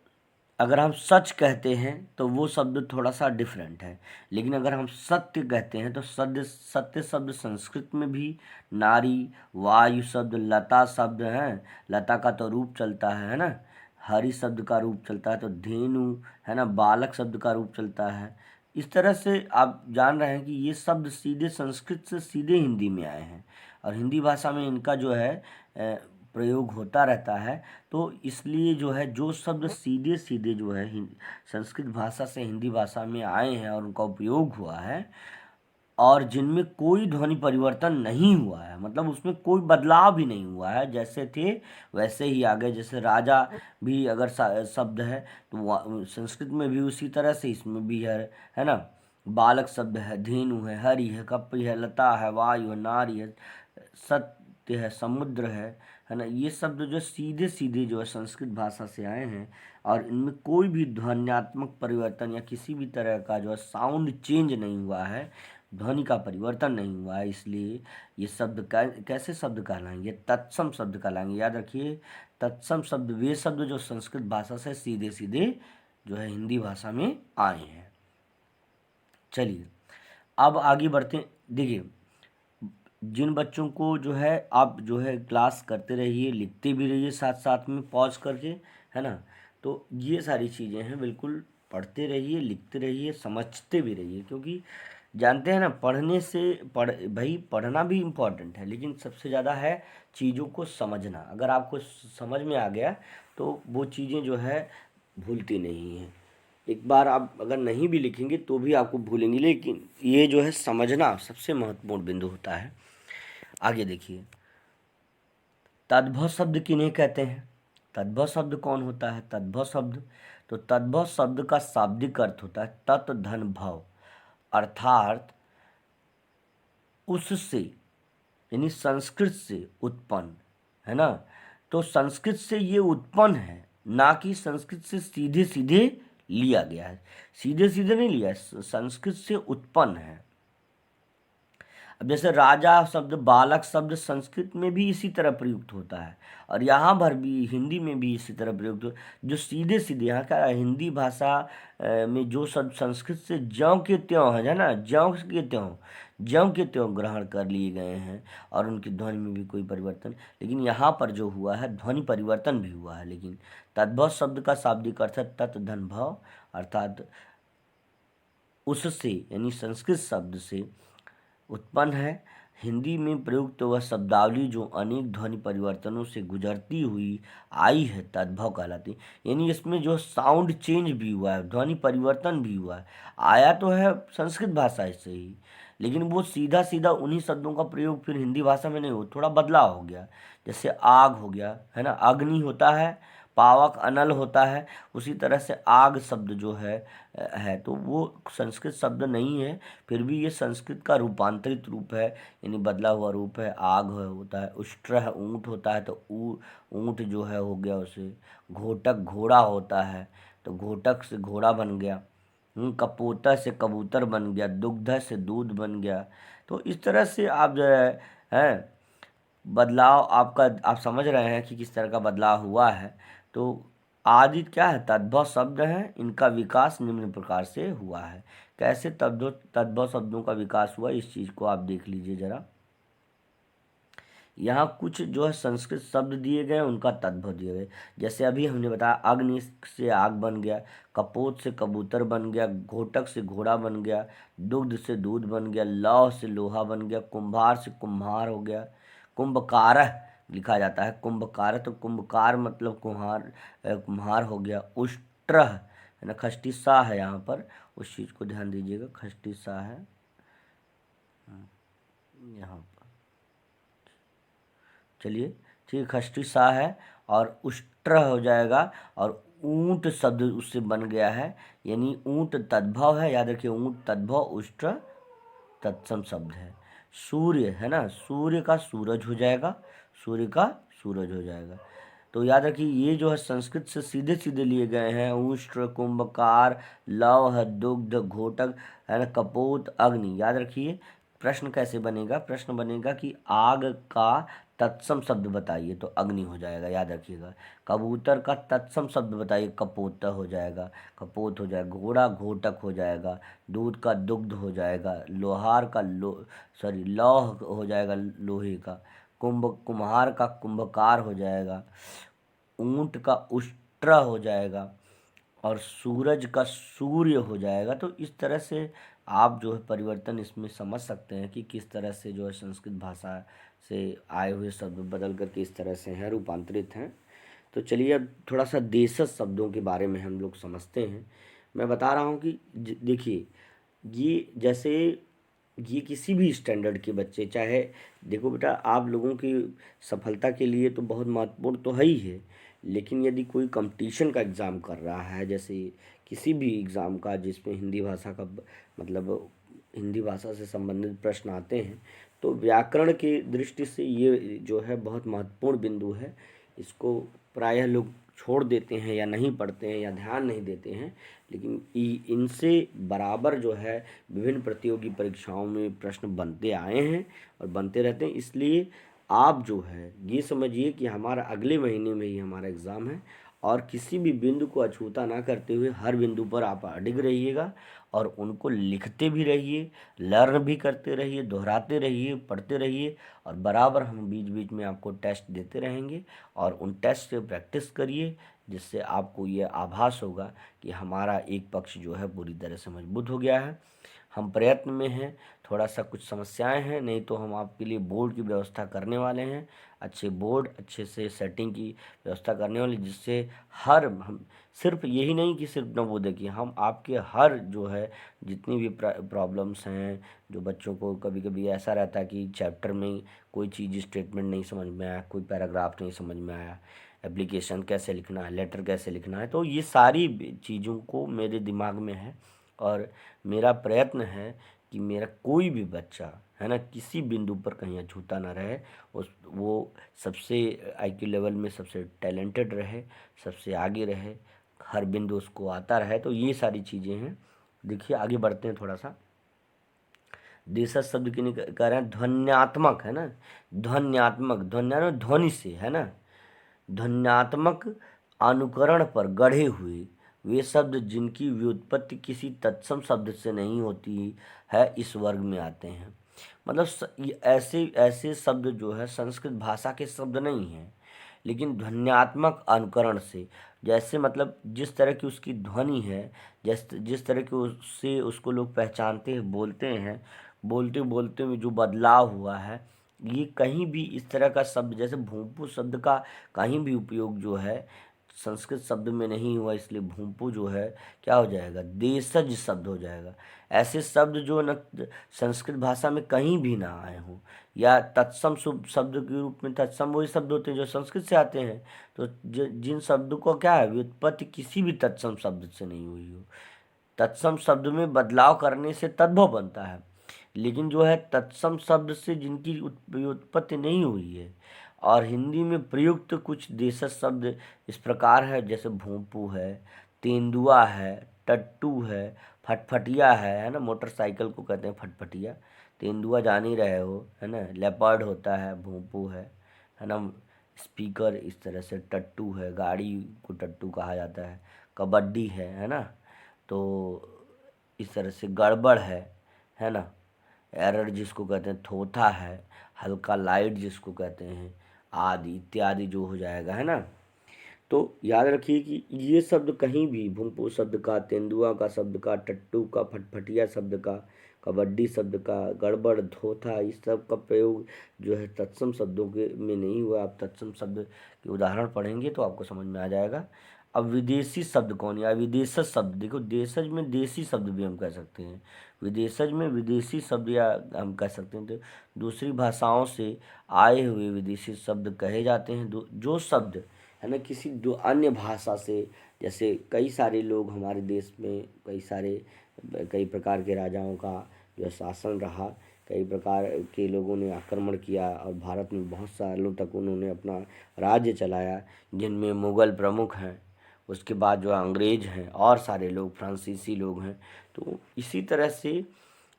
अगर हम सच कहते हैं तो वो शब्द थोड़ा सा डिफरेंट है, लेकिन अगर हम सत्य कहते हैं तो सत्य शब्द संस्कृत में भी नारी, वायु शब्द, लता शब्द है, लता का तो रूप चलता है ना, हरि शब्द का रूप चलता है, तो धेनु है ना, बालक शब्द का रूप चलता है। इस तरह से आप जान रहे हैं कि ये शब्द सीधे संस्कृत से सीधे हिंदी में आए हैं, और हिंदी भाषा में इनका जो है प्रयोग होता रहता है। तो इसलिए जो है जो शब्द सीधे सीधे जो है संस्कृत भाषा से हिंदी भाषा में आए हैं और उनका उपयोग हुआ है, और जिनमें कोई ध्वनि परिवर्तन नहीं हुआ है, मतलब उसमें कोई बदलाव भी नहीं हुआ है, जैसे थे वैसे ही आ गए। जैसे राजा भी अगर शब्द है तो संस्कृत में भी उसी तरह से इसमें भी है ना। बालक शब्द है, धेनु है, हरि है, कपि है, लता है, वायु है, नारी है, सत्य है, समुद्र है ना। ये शब्द जो सीधे सीधे जो है संस्कृत भाषा से आए हैं, और इनमें कोई भी ध्वन्यात्मक परिवर्तन या किसी भी तरह का जो है साउंड चेंज नहीं हुआ है, ध्वनि का परिवर्तन नहीं हुआ है, इसलिए ये शब्द कैसे शब्द कहलाएंगे, तत्सम शब्द कहलाएंगे। याद रखिए, तत्सम शब्द वे शब्द जो संस्कृत भाषा से सीधे सीधे जो है हिंदी भाषा में आए हैं। चलिए अब आगे बढ़ते हैं। देखिए, जिन बच्चों को जो है आप जो है क्लास करते रहिए, लिखते भी रहिए साथ साथ में पॉज करके, है ना। तो ये सारी चीज़ें हैं, बिल्कुल पढ़ते रहिए, लिखते रहिए, समझते भी रहिए, क्योंकि जानते हैं ना, पढ़ने से भाई पढ़ना भी इम्पोर्टेंट है, लेकिन सबसे ज़्यादा है चीज़ों को समझना। अगर आपको समझ में आ गया तो वो चीज़ें जो है भूलती नहीं हैं। एक बार आप अगर नहीं भी लिखेंगे तो भी आपको भूलेंगे, लेकिन ये जो है समझना सबसे महत्वपूर्ण बिंदु होता है। आगे देखिए, तद्भव शब्द किन्हें कहते हैं, तद्भव शब्द कौन होता है, तद्भव शब्द, तो तद्भव शब्द का शाब्दिक अर्थ होता है तत् धन भव, अर्थात उससे यानी संस्कृत से उत्पन्न, है ना। तो संस्कृत से ये उत्पन्न है, ना कि संस्कृत से सीधे सीधे लिया गया है, सीधे सीधे नहीं लिया है, संस्कृत से उत्पन्न है। अब जैसे राजा शब्द, बालक शब्द संस्कृत में भी इसी तरह प्रयुक्त होता है, और यहाँ भर भी हिंदी में भी इसी तरह प्रयुक्त हो, जो सीधे सीधे यहाँ का हिंदी भाषा में जो शब्द संस्कृत से ज्यों के त्यों है ना, ज्यों के त्यों ग्रहण कर लिए गए हैं, और उनकी ध्वनि में भी कोई परिवर्तन, लेकिन यहाँ पर जो हुआ है ध्वनि परिवर्तन भी हुआ है। लेकिन तद्भव शब्द का शाब्दिक अर्थ है तत् धन भव, अर्थात उससे यानी संस्कृत शब्द से उत्पन्न है। हिंदी में प्रयुक्त वह शब्दावली जो अनेक ध्वनि परिवर्तनों से गुजरती हुई आई है तद्भव कहलाती है। यानी इसमें जो साउंड चेंज भी हुआ है, ध्वनि परिवर्तन भी हुआ है, आया तो है संस्कृत भाषा से ही, लेकिन वो सीधा सीधा उन्हीं शब्दों का प्रयोग फिर हिंदी भाषा में नहीं हो, थोड़ा बदलाव हो गया। जैसे आग हो गया, है ना, अग्नि होता है, पावक अनल होता है, उसी तरह से आग शब्द जो है तो वो संस्कृत शब्द नहीं है, फिर भी ये संस्कृत का रूपांतरित रूप है, यानी बदला हुआ रूप है। आग होता है, उष्ट्र है, ऊँट होता है, तो ऊँट जो है हो गया उसे। घोटक घोड़ा होता है, तो घोटक से घोड़ा बन गया। कपोता से कबूतर बन गया, दुग्ध से दूध बन गया। तो इस तरह से आप जो है बदलाव आपका, आप समझ रहे हैं कि किस तरह का बदलाव हुआ है। तो आदि क्या है, तद्भव शब्द हैं, इनका विकास निम्न प्रकार से हुआ है। कैसे तद्भव तद्भव शब्दों का विकास हुआ, इस चीज़ को आप देख लीजिए जरा। यहाँ कुछ जो है संस्कृत शब्द दिए गए, उनका तद्भव दिए गए। जैसे अभी हमने बताया, अग्नि से आग बन गया, कपोत से कबूतर बन गया, घोटक से घोड़ा बन गया, दुग्ध से दूध बन गया, लौह से लोहा बन गया, कुम्हार से कुम्हार हो गया। कुंभकारह लिखा जाता है, कुंभकारह, तो कुंभकार मतलब कुम्हार, कुम्हार हो गया। उष्ट्र है ना, खष्टी सा है यहाँ पर, उस चीज़ को ध्यान दीजिएगा, खष्टी सा है यहाँ पर। चलिए ठीक है, खष्टी सा है, और उष्ट्र हो जाएगा, और ऊंट शब्द उससे बन गया है, यानी ऊंट तद्भव है, याद रखिए, ऊंट तद्भव, उष्ट्र तत्सम शब्द है। सूर्य है ना, सूर्य का सूरज हो जाएगा, सूर्य का सूरज हो जाएगा। तो याद रखिए, ये जो है संस्कृत से सीधे सीधे लिए गए हैं। उष्ट्र, कुंभकार, लौह, दुग्ध, घोटक, है ना, कपोत, अग्नि। याद रखिए, प्रश्न कैसे बनेगा, प्रश्न बनेगा कि आग का तत्सम शब्द बताइए, तो अग्नि हो जाएगा, याद रखिएगा। कबूतर का तत्सम शब्द बताइए, कपोत हो जाएगा, कपोत हो जाएगा। घोड़ा घोटक हो जाएगा, दूध का दुग्ध हो जाएगा, लोहार का लौह हो जाएगा, लोहे का। कुम्हार का कुंभकार हो जाएगा, ऊंट का उष्ट्र हो जाएगा, और सूरज का सूर्य हो जाएगा। तो इस तरह से आप जो है परिवर्तन इसमें समझ सकते हैं कि किस तरह से जो है संस्कृत भाषा से आए हुए शब्द बदल करके इस तरह से हैं, रूपांतरित हैं। तो चलिए अब थोड़ा सा देशज शब्दों के बारे में हम लोग समझते हैं। मैं बता रहा हूँ कि देखिए, ये जैसे ये किसी भी स्टैंडर्ड के बच्चे, चाहे देखो बेटा, आप लोगों की सफलता के लिए तो बहुत महत्वपूर्ण तो है ही है, लेकिन यदि कोई कंपटीशन का एग्ज़ाम कर रहा है, जैसे किसी भी एग्ज़ाम का जिसमें हिंदी भाषा का मतलब हिंदी भाषा से संबंधित प्रश्न आते हैं, तो व्याकरण की दृष्टि से ये जो है बहुत महत्वपूर्ण बिंदु है। इसको प्रायः लोग छोड़ देते हैं, या नहीं पढ़ते हैं, या ध्यान नहीं देते हैं, लेकिन इनसे बराबर जो है विभिन्न प्रतियोगी परीक्षाओं में प्रश्न बनते आए हैं और बनते रहते हैं। इसलिए आप जो है ये समझिए कि हमारा अगले महीने में ही हमारा एग्ज़ाम है, और किसी भी बिंदु को अछूता ना करते हुए हर बिंदु पर आप अडिग रहिएगा, और उनको लिखते भी रहिए, लर्न भी करते रहिए, दोहराते रहिए, पढ़ते रहिए, और बराबर हम बीच बीच में आपको टेस्ट देते रहेंगे, और उन टेस्ट से प्रैक्टिस करिए, जिससे आपको ये आभास होगा कि हमारा एक पक्ष जो है पूरी तरह से मजबूत हो गया है। हम प्रयत्न में हैं, थोड़ा सा कुछ समस्याएं हैं, नहीं तो हम आपके लिए बोर्ड की व्यवस्था करने वाले हैं, अच्छे बोर्ड, अच्छे से सेटिंग की व्यवस्था करने वाले, जिससे हर हम सिर्फ यही नहीं कि सिर्फ नवोदय की, हम आपके हर जो है जितनी भी प्रॉब्लम्स हैं, जो बच्चों को कभी कभी ऐसा रहता है कि चैप्टर में कोई चीज़ स्टेटमेंट नहीं समझ में आया, कोई पैराग्राफ नहीं समझ में आया, एप्लीकेशन कैसे लिखना है, लेटर कैसे लिखना है, तो ये सारी चीज़ों को मेरे दिमाग में है, और मेरा प्रयत्न है कि मेरा कोई भी बच्चा, है ना, किसी बिंदु पर कहीं अछूता ना रहे, वो सबसे आईक्यू लेवल में सबसे टैलेंटेड रहे, सबसे आगे रहे, हर बिंदु उसको आता रहे। तो ये सारी चीज़ें हैं। देखिए आगे बढ़ते हैं थोड़ा सा। देशज शब्द की नहीं कह रहे हैं, ध्वन्यात्मक, है ना, ध्वन्यात्मक, ध्वन्यात्मक ध्वनि से, है ना, ध्वन्यात्मक अनुकरण पर गढ़े हुए वे शब्द जिनकी व्युत्पत्ति किसी तत्सम शब्द से नहीं होती है, इस वर्ग में आते हैं। मतलब ये ऐसे ऐसे शब्द जो है संस्कृत भाषा के शब्द नहीं हैं, लेकिन ध्वन्यात्मक अनुकरण से, जैसे मतलब जिस तरह की उसकी ध्वनि है, जिस तरह की उससे उसको लोग पहचानते हैं, बोलते हैं, बोलते बोलते में जो बदलाव हुआ है, ये कहीं भी इस तरह का शब्द जैसे भूपू शब्द का कहीं भी उपयोग जो है संस्कृत शब्द में नहीं हुआ, इसलिए भूपू जो है क्या हो जाएगा, देशज शब्द हो जाएगा। ऐसे शब्द जो न संस्कृत भाषा में कहीं भी ना आए हों, या तत्सम शब्द के रूप में, तत्सम वही शब्द होते हैं जो संस्कृत से आते हैं। तो जिन शब्दों को क्या है, व्युत्पत्ति किसी भी तत्सम शब्द से नहीं हुई हो। तत्सम शब्द में बदलाव करने से तद्भव बनता है, लेकिन जो है तत्सम शब्द से जिनकी उत्पत्ति नहीं हुई है और हिंदी में प्रयुक्त कुछ देशज शब्द इस प्रकार है, जैसे भोंपू है, तेंदुआ है, टट्टू है, फटफटिया है ना, मोटरसाइकिल को कहते हैं फटफटिया, तेंदुआ जान ही रहे हो, है ना, लेपर्ड होता है, भोंपू है ना, स्पीकर, इस तरह से टट्टू है, गाड़ी को टट्टू कहा जाता है, कबड्डी है ना, तो इस तरह से गड़बड़ है ना, एरर जिसको कहते हैं, थोथा है, हल्का लाइट जिसको कहते हैं, आदि इत्यादि जो हो जाएगा, है ना। तो याद रखिए कि ये शब्द कहीं भी, भूमपू शब्द का, तेंदुआ का शब्द का, टट्टू का, फटफटिया शब्द का, कबड्डी शब्द का, गड़बड़, धोथा, इस सब का प्रयोग जो है तत्सम शब्दों के में नहीं हुआ। आप तत्सम शब्द के उदाहरण पढ़ेंगे तो आपको समझ में आ जाएगा। अब विदेशी शब्द कौन, या विदेशज शब्द, देखो देशज में देसी शब्द भी हम कह सकते हैं, विदेशज में विदेशी शब्द या हम कह सकते हैं, तो दूसरी भाषाओं से आए हुए विदेशी शब्द कहे जाते हैं। जो शब्द है ना किसी दो अन्य भाषा से, जैसे कई सारे लोग हमारे देश में, कई प्रकार के राजाओं का जो शासन रहा, कई प्रकार के लोगों ने आक्रमण किया और भारत में बहुत सालों तक उन्होंने अपना राज्य चलाया, जिनमें मुग़ल प्रमुख हैं, उसके बाद जो अंग्रेज हैं और सारे लोग फ्रांसीसी लोग हैं। तो इसी तरह से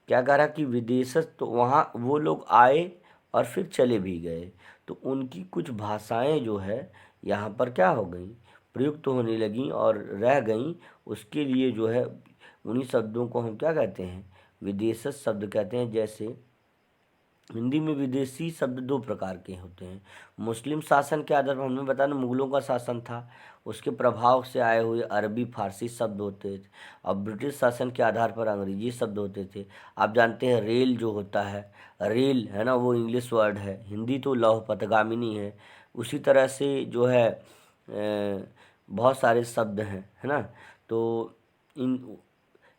क्या करा कि विदेशज तो वहाँ वो लोग आए और फिर चले भी गए, तो उनकी कुछ भाषाएं जो है यहाँ पर क्या हो गई, प्रयुक्त होने लगीं और रह गईं। उसके लिए जो है उन्हीं शब्दों को हम क्या कहते हैं, विदेशज शब्द कहते हैं। जैसे हिंदी में विदेशी शब्द दो प्रकार के होते हैं। मुस्लिम शासन के आधार पर हमने बताया ना, मुगलों का शासन था, उसके प्रभाव से आए हुए अरबी फारसी शब्द होते थे। और ब्रिटिश शासन के आधार पर अंग्रेजी शब्द होते थे। आप जानते हैं रेल जो होता है, रेल है ना, वो इंग्लिश वर्ड है, हिंदी तो लौह पथगामिनी है। उसी तरह से जो है बहुत सारे शब्द हैं, है ना। तो इन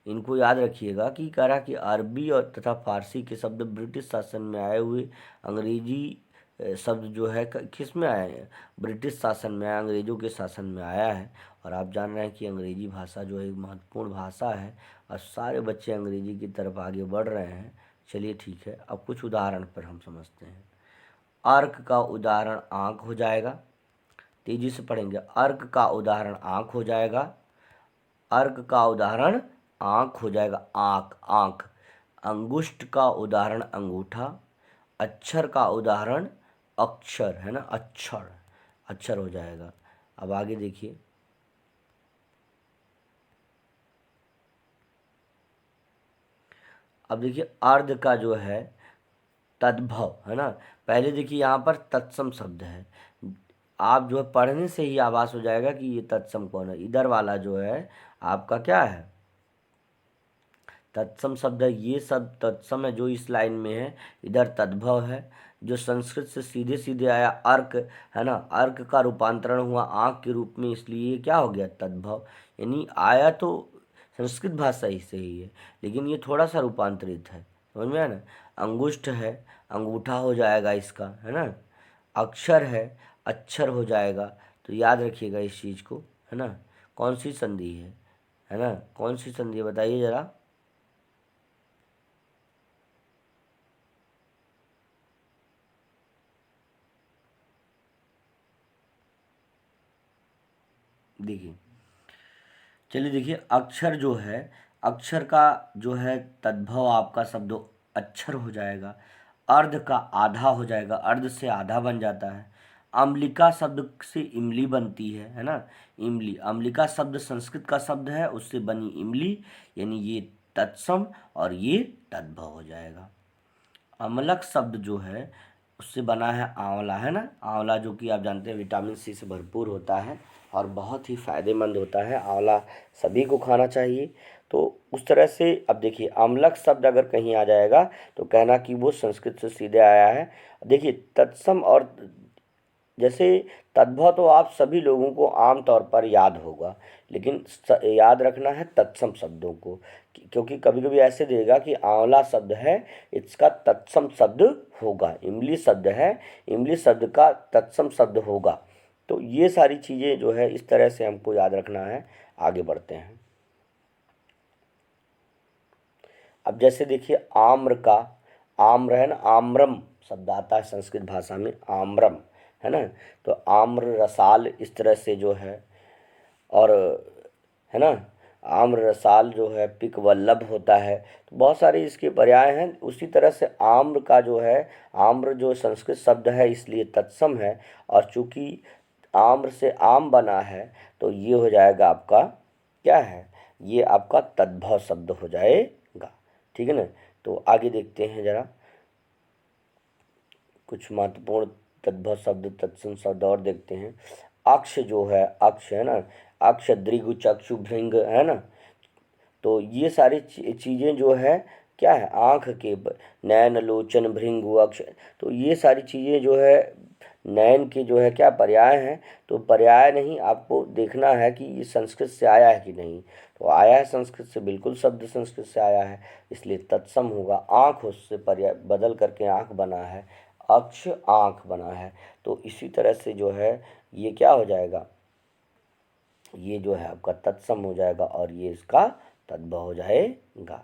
इनको याद रखिएगा कि कह रहा कि अरबी और तथा फारसी के शब्द ब्रिटिश शासन में आए हुए, अंग्रेजी शब्द जो है किस में आए हैं, ब्रिटिश शासन में आया, अंग्रेज़ों के शासन में आया है। और आप जान रहे हैं कि अंग्रेजी भाषा जो है एक महत्वपूर्ण भाषा है और सारे बच्चे अंग्रेजी की तरफ आगे बढ़ रहे हैं। चलिए ठीक है, अब कुछ उदाहरण पर हम समझते हैं। अर्क का उदाहरण आँख हो जाएगा, तेजी से पढ़ेंगे। अर्क का उदाहरण आँख हो जाएगा, अर्क का उदाहरण आँख हो जाएगा, आँख आँख। अंगुष्ठ का उदाहरण अंगूठा, अक्षर का उदाहरण अक्षर, है ना, अक्षर अक्षर हो जाएगा। अब आगे देखिए, अब देखिए अर्ध का जो है तद्भव, है ना। पहले देखिए यहाँ पर तत्सम शब्द है, आप जो है पढ़ने से ही आभास हो जाएगा कि ये तत्सम कौन है। इधर वाला जो है आपका क्या है, तत्सम शब्द है, ये सब तत्सम है जो इस लाइन में है। इधर तद्भव है जो संस्कृत से सीधे सीधे आया, अर्क, है ना, अर्क का रूपांतरण हुआ आँख के रूप में, इसलिए ये क्या हो गया, तद्भव। यानी आया तो संस्कृत भाषा ही से ही है, लेकिन ये थोड़ा सा रूपांतरित है, समझ में आया ना। अंगुष्ठ है, अंगूठा हो जाएगा इसका, है ना। अक्षर है, अक्षर हो जाएगा। तो याद रखिएगा इस चीज़ को, है ना। कौन सी संधि है ना, कौन सी संधि है बताइए ज़रा। देखिए, चलिए देखिए, अक्षर जो है, अक्षर का जो है तद्भव आपका शब्द अक्षर हो जाएगा। अर्ध का आधा हो जाएगा, अर्ध से आधा बन जाता है। अम्लिका शब्द से इमली बनती है ना, इमली, अम्लिका शब्द संस्कृत का शब्द है, उससे बनी इमली, यानी ये तत्सम और ये तद्भव हो जाएगा। अम्लक शब्द जो है उससे बना है आंवला, है ना, आंवला जो कि आप जानते हैं विटामिन सी से भरपूर होता है, और बहुत ही फ़ायदेमंद होता है। आंवला सभी को खाना चाहिए। तो उस तरह से अब देखिए आम्लक शब्द अगर कहीं आ जाएगा तो कहना कि वो संस्कृत से सीधे आया है। देखिए तत्सम और जैसे तद्भव तो आप सभी लोगों को आम तौर पर याद होगा, लेकिन याद रखना है तत्सम शब्दों को, क्योंकि कभी कभी ऐसे देगा कि आंवला शब्द है, इसका तत्सम शब्द होगा। इमली शब्द है, इमली शब्द का तत्सम शब्द होगा। तो ये सारी चीज़ें जो है इस तरह से हमको याद रखना है। आगे बढ़ते हैं। अब जैसे देखिए आम्र का, आम्र है ना, आम्रम शब्द आता है संस्कृत भाषा में, आम्रम है ना। तो आम्र रसाल इस तरह से जो है, और है ना, आम्र रसाल जो है पिक वल्लभ होता है। तो बहुत सारे इसके पर्याय हैं। उसी तरह से आम्र का जो है, आम्र जो संस्कृत शब्द है इसलिए तत्सम है, और चूंकि आम्र से आम बना है तो ये हो जाएगा आपका क्या है, ये आपका तद्भव शब्द हो जाएगा। ठीक है ना। तो आगे देखते हैं जरा कुछ महत्वपूर्ण तद्भव शब्द, तत्सम शब्द और देखते हैं। अक्ष जो है, अक्ष है ना, अक्ष दृगु चक्षु भृंग है ना। तो ये सारी चीज़ें जो है क्या है, आँख के नयन लोचन भृंगु अक्ष। तो ये सारी चीज़ें जो है नयन के जो है क्या पर्याय हैं। तो पर्याय नहीं, आपको देखना है कि ये संस्कृत से आया है कि नहीं। तो आया है संस्कृत से, बिल्कुल शब्द संस्कृत से आया है, इसलिए तत्सम होगा। आँख उससे पर्याय बदल करके आँख बना है, अक्ष आँख बना है। तो इसी तरह से जो है ये क्या हो जाएगा, ये जो है आपका तत्सम हो जाएगा और ये इसका तद्भव हो जाएगा।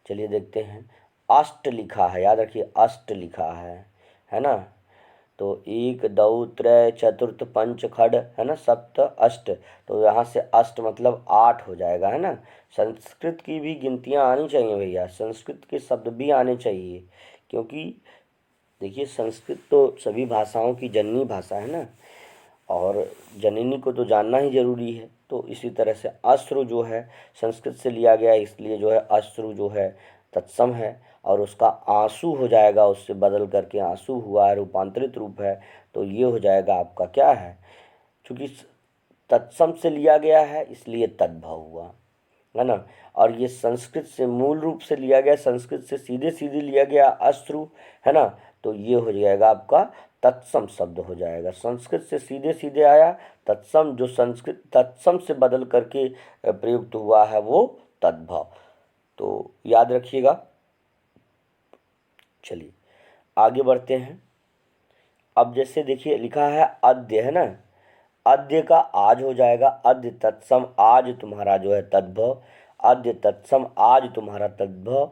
चलिए देखते हैं। अष्ट लिखा है, याद रखिए अष्ट लिखा है ना। तो एक दो त्रय चतुर्थ पंच खड है ना, सप्त अष्ट। तो यहाँ से अष्ट मतलब 8 हो जाएगा है ना। संस्कृत की भी गिनतियाँ आनी चाहिए भैया, संस्कृत के शब्द भी आने चाहिए, क्योंकि देखिए संस्कृत तो सभी भाषाओं की जननी भाषा है ना, और जननी को तो जानना ही जरूरी है। तो इसी तरह से अश्रु जो है संस्कृत से लिया गया, इसलिए जो है अश्रु जो है तत्सम है, और उसका आंसू हो जाएगा, उससे बदल करके आंसू हुआ है, रूपांतरित रूप है। तो ये हो जाएगा आपका क्या है, चूँकि तत्सम से लिया गया है इसलिए तद्भव हुआ है ना। और ये संस्कृत से मूल रूप से लिया गया, संस्कृत से सीधे सीधे लिया गया अश्रु है ना। तो ये हो जाएगा आपका तत्सम शब्द हो जाएगा। संस्कृत से सीधे सीधे आया, तत्सम जो संस्कृत तत्सम से बदल करके प्रयुक्त हुआ है वो तद्भव। तो याद रखिएगा। चलिए आगे बढ़ते हैं। अब जैसे देखिए लिखा है अद्य है ना, अद्य का आज हो जाएगा, अद्य तत्सम आज तुम्हारा जो है तद्भव, अद्य तत्सम आज तुम्हारा तद्भव।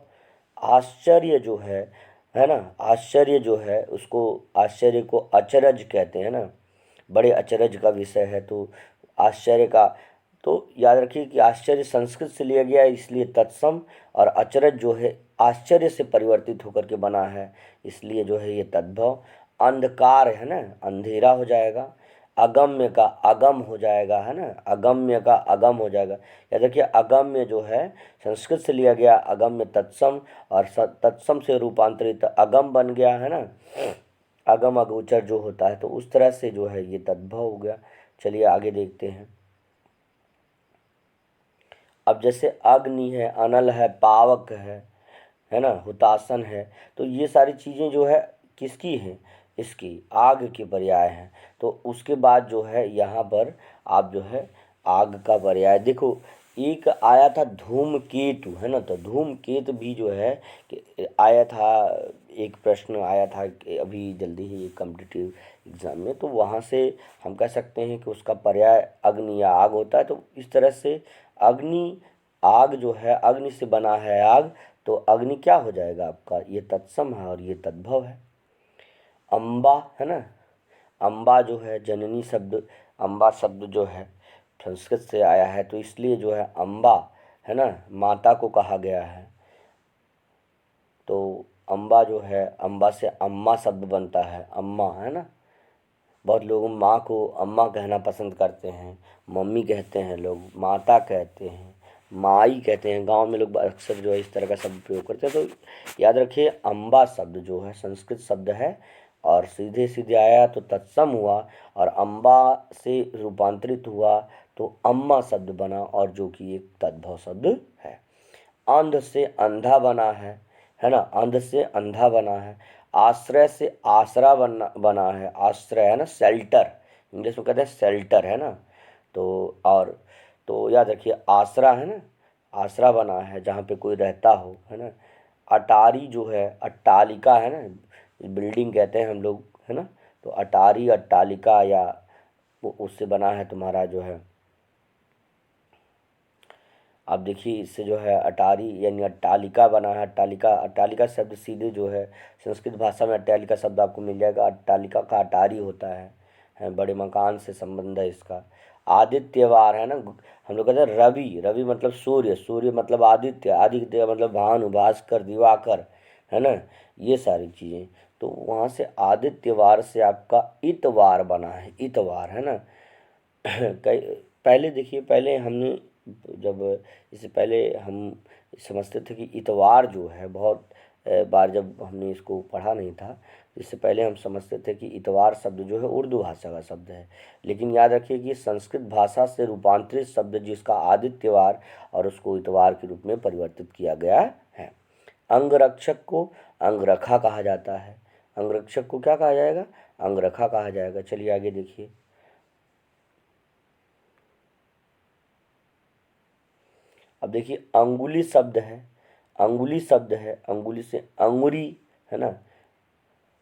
आश्चर्य जो है ना, आश्चर्य जो है उसको, आश्चर्य को अचरज कहते हैं ना, बड़े अचरज का विषय है। तो आश्चर्य का, तो याद रखिए कि आश्चर्य संस्कृत से लिया गया है इसलिए तत्सम, और अचरज जो है आश्चर्य से परिवर्तित होकर के बना है, इसलिए जो है ये तद्भव। अंधकार है ना, अंधेरा हो जाएगा। अगम्य का अगम हो जाएगा है ना, अगम्य का अगम हो जाएगा। याद रखिए अगम्य जो है संस्कृत से लिया गया, अगम्य तत्सम, और तत्सम से रूपांतरित अगम बन गया है ना, अगम अगोचर जो होता है। तो उस तरह से जो है ये तद्भव हो गया। चलिए आगे देखते हैं। अब जैसे अग्नि है, अनल है, पावक है ना, हुतासन है। तो ये सारी चीज़ें जो है किसकी हैं, इसकी आग के पर्याय हैं। तो उसके बाद जो है यहाँ पर आप जो है आग का पर्याय देखो, एक आया था धूमकेतु है ना। तो धूमकेतु भी जो है कि आया था, एक प्रश्न आया था कि अभी जल्दी ही कॉम्पिटिटिव एग्ज़ाम में, तो वहाँ से हम कह सकते हैं कि उसका पर्याय अग्नि या आग होता है। तो इस तरह से अग्नि, आग जो है अग्नि से बना है आग, तो अग्नि क्या हो जाएगा आपका, ये तत्सम है और ये तद्भव है। अम्बा है ना, अम्बा जो है जननी शब्द, अम्बा शब्द जो है संस्कृत से आया है, तो इसलिए जो है अम्बा है ना माता को कहा गया है। तो अम्बा जो है, अम्बा से अम्मा शब्द बनता है, अम्मा है ना। बहुत लोग माँ को अम्मा कहना पसंद करते हैं, मम्मी कहते हैं लोग, माता कहते हैं, माई कहते हैं। गांव में लोग अक्सर जो है इस तरह का शब्द प्रयोग करते हैं। तो याद रखिए अम्बा शब्द जो है संस्कृत शब्द है, और सीधे सीधे आया तो तत्सम हुआ, और अम्बा से रूपांतरित हुआ तो अम्मा शब्द बना, और जो कि एक तद्भव शब्द है। अंध से अंधा बना है ना, अंध से अंधा बना है। आश्रय से आसरा बना है, आश्रय है ना, शेल्टर, इंग्लिश में कहते हैं शेल्टर, है ना। तो और तो याद रखिए आसरा है ना, आसरा बना है जहाँ पे कोई रहता हो, है ना। अटारी जो है, अट्टालिका है ना, बिल्डिंग कहते हैं हम लोग, है ना। तो अटारी अट्टालिका या वो उससे बना है तुम्हारा जो है, आप देखिए इससे जो है अटारी यानी अट्टालिका बना है। अट्टालिका, अट्टालिका शब्द सीधे जो है संस्कृत भाषा में अट्टालिका शब्द आपको मिल जाएगा। अट्टालिका का अटारी होता है, बड़े मकान से संबंध है इसका। आदित्यवार है ना, हम लोग कहते हैं रवि, रवि मतलब सूर्य, सूर्य मतलब आदित्य, आदित्य मतलब भानु, भास्कर, दिवाकर, है ना, ये सारी चीज़ें। तो वहाँ से आदित्यवार से आपका इतवार बना है, इतवार, है ना। कई पहले देखिए, पहले हमने जब इससे पहले हम समझते थे कि इतवार जो है बहुत बार जब हमने इसको पढ़ा नहीं था, इससे पहले हम समझते थे कि इतवार शब्द जो है उर्दू भाषा का शब्द है। लेकिन याद रखिए कि संस्कृत भाषा से रूपांतरित शब्द जिसका आदित्यवार और उसको इतवार के रूप में परिवर्तित किया गया है। अंगरक्षक को अंगरखा कहा जाता है। अंगरक्षक को क्या कहा जाएगा? अंगरखा कहा जाएगा। चलिए आगे देखिए। अब देखिए अंगुली शब्द है, अंगुली शब्द है, अंगुली से अंगुरी, है ना।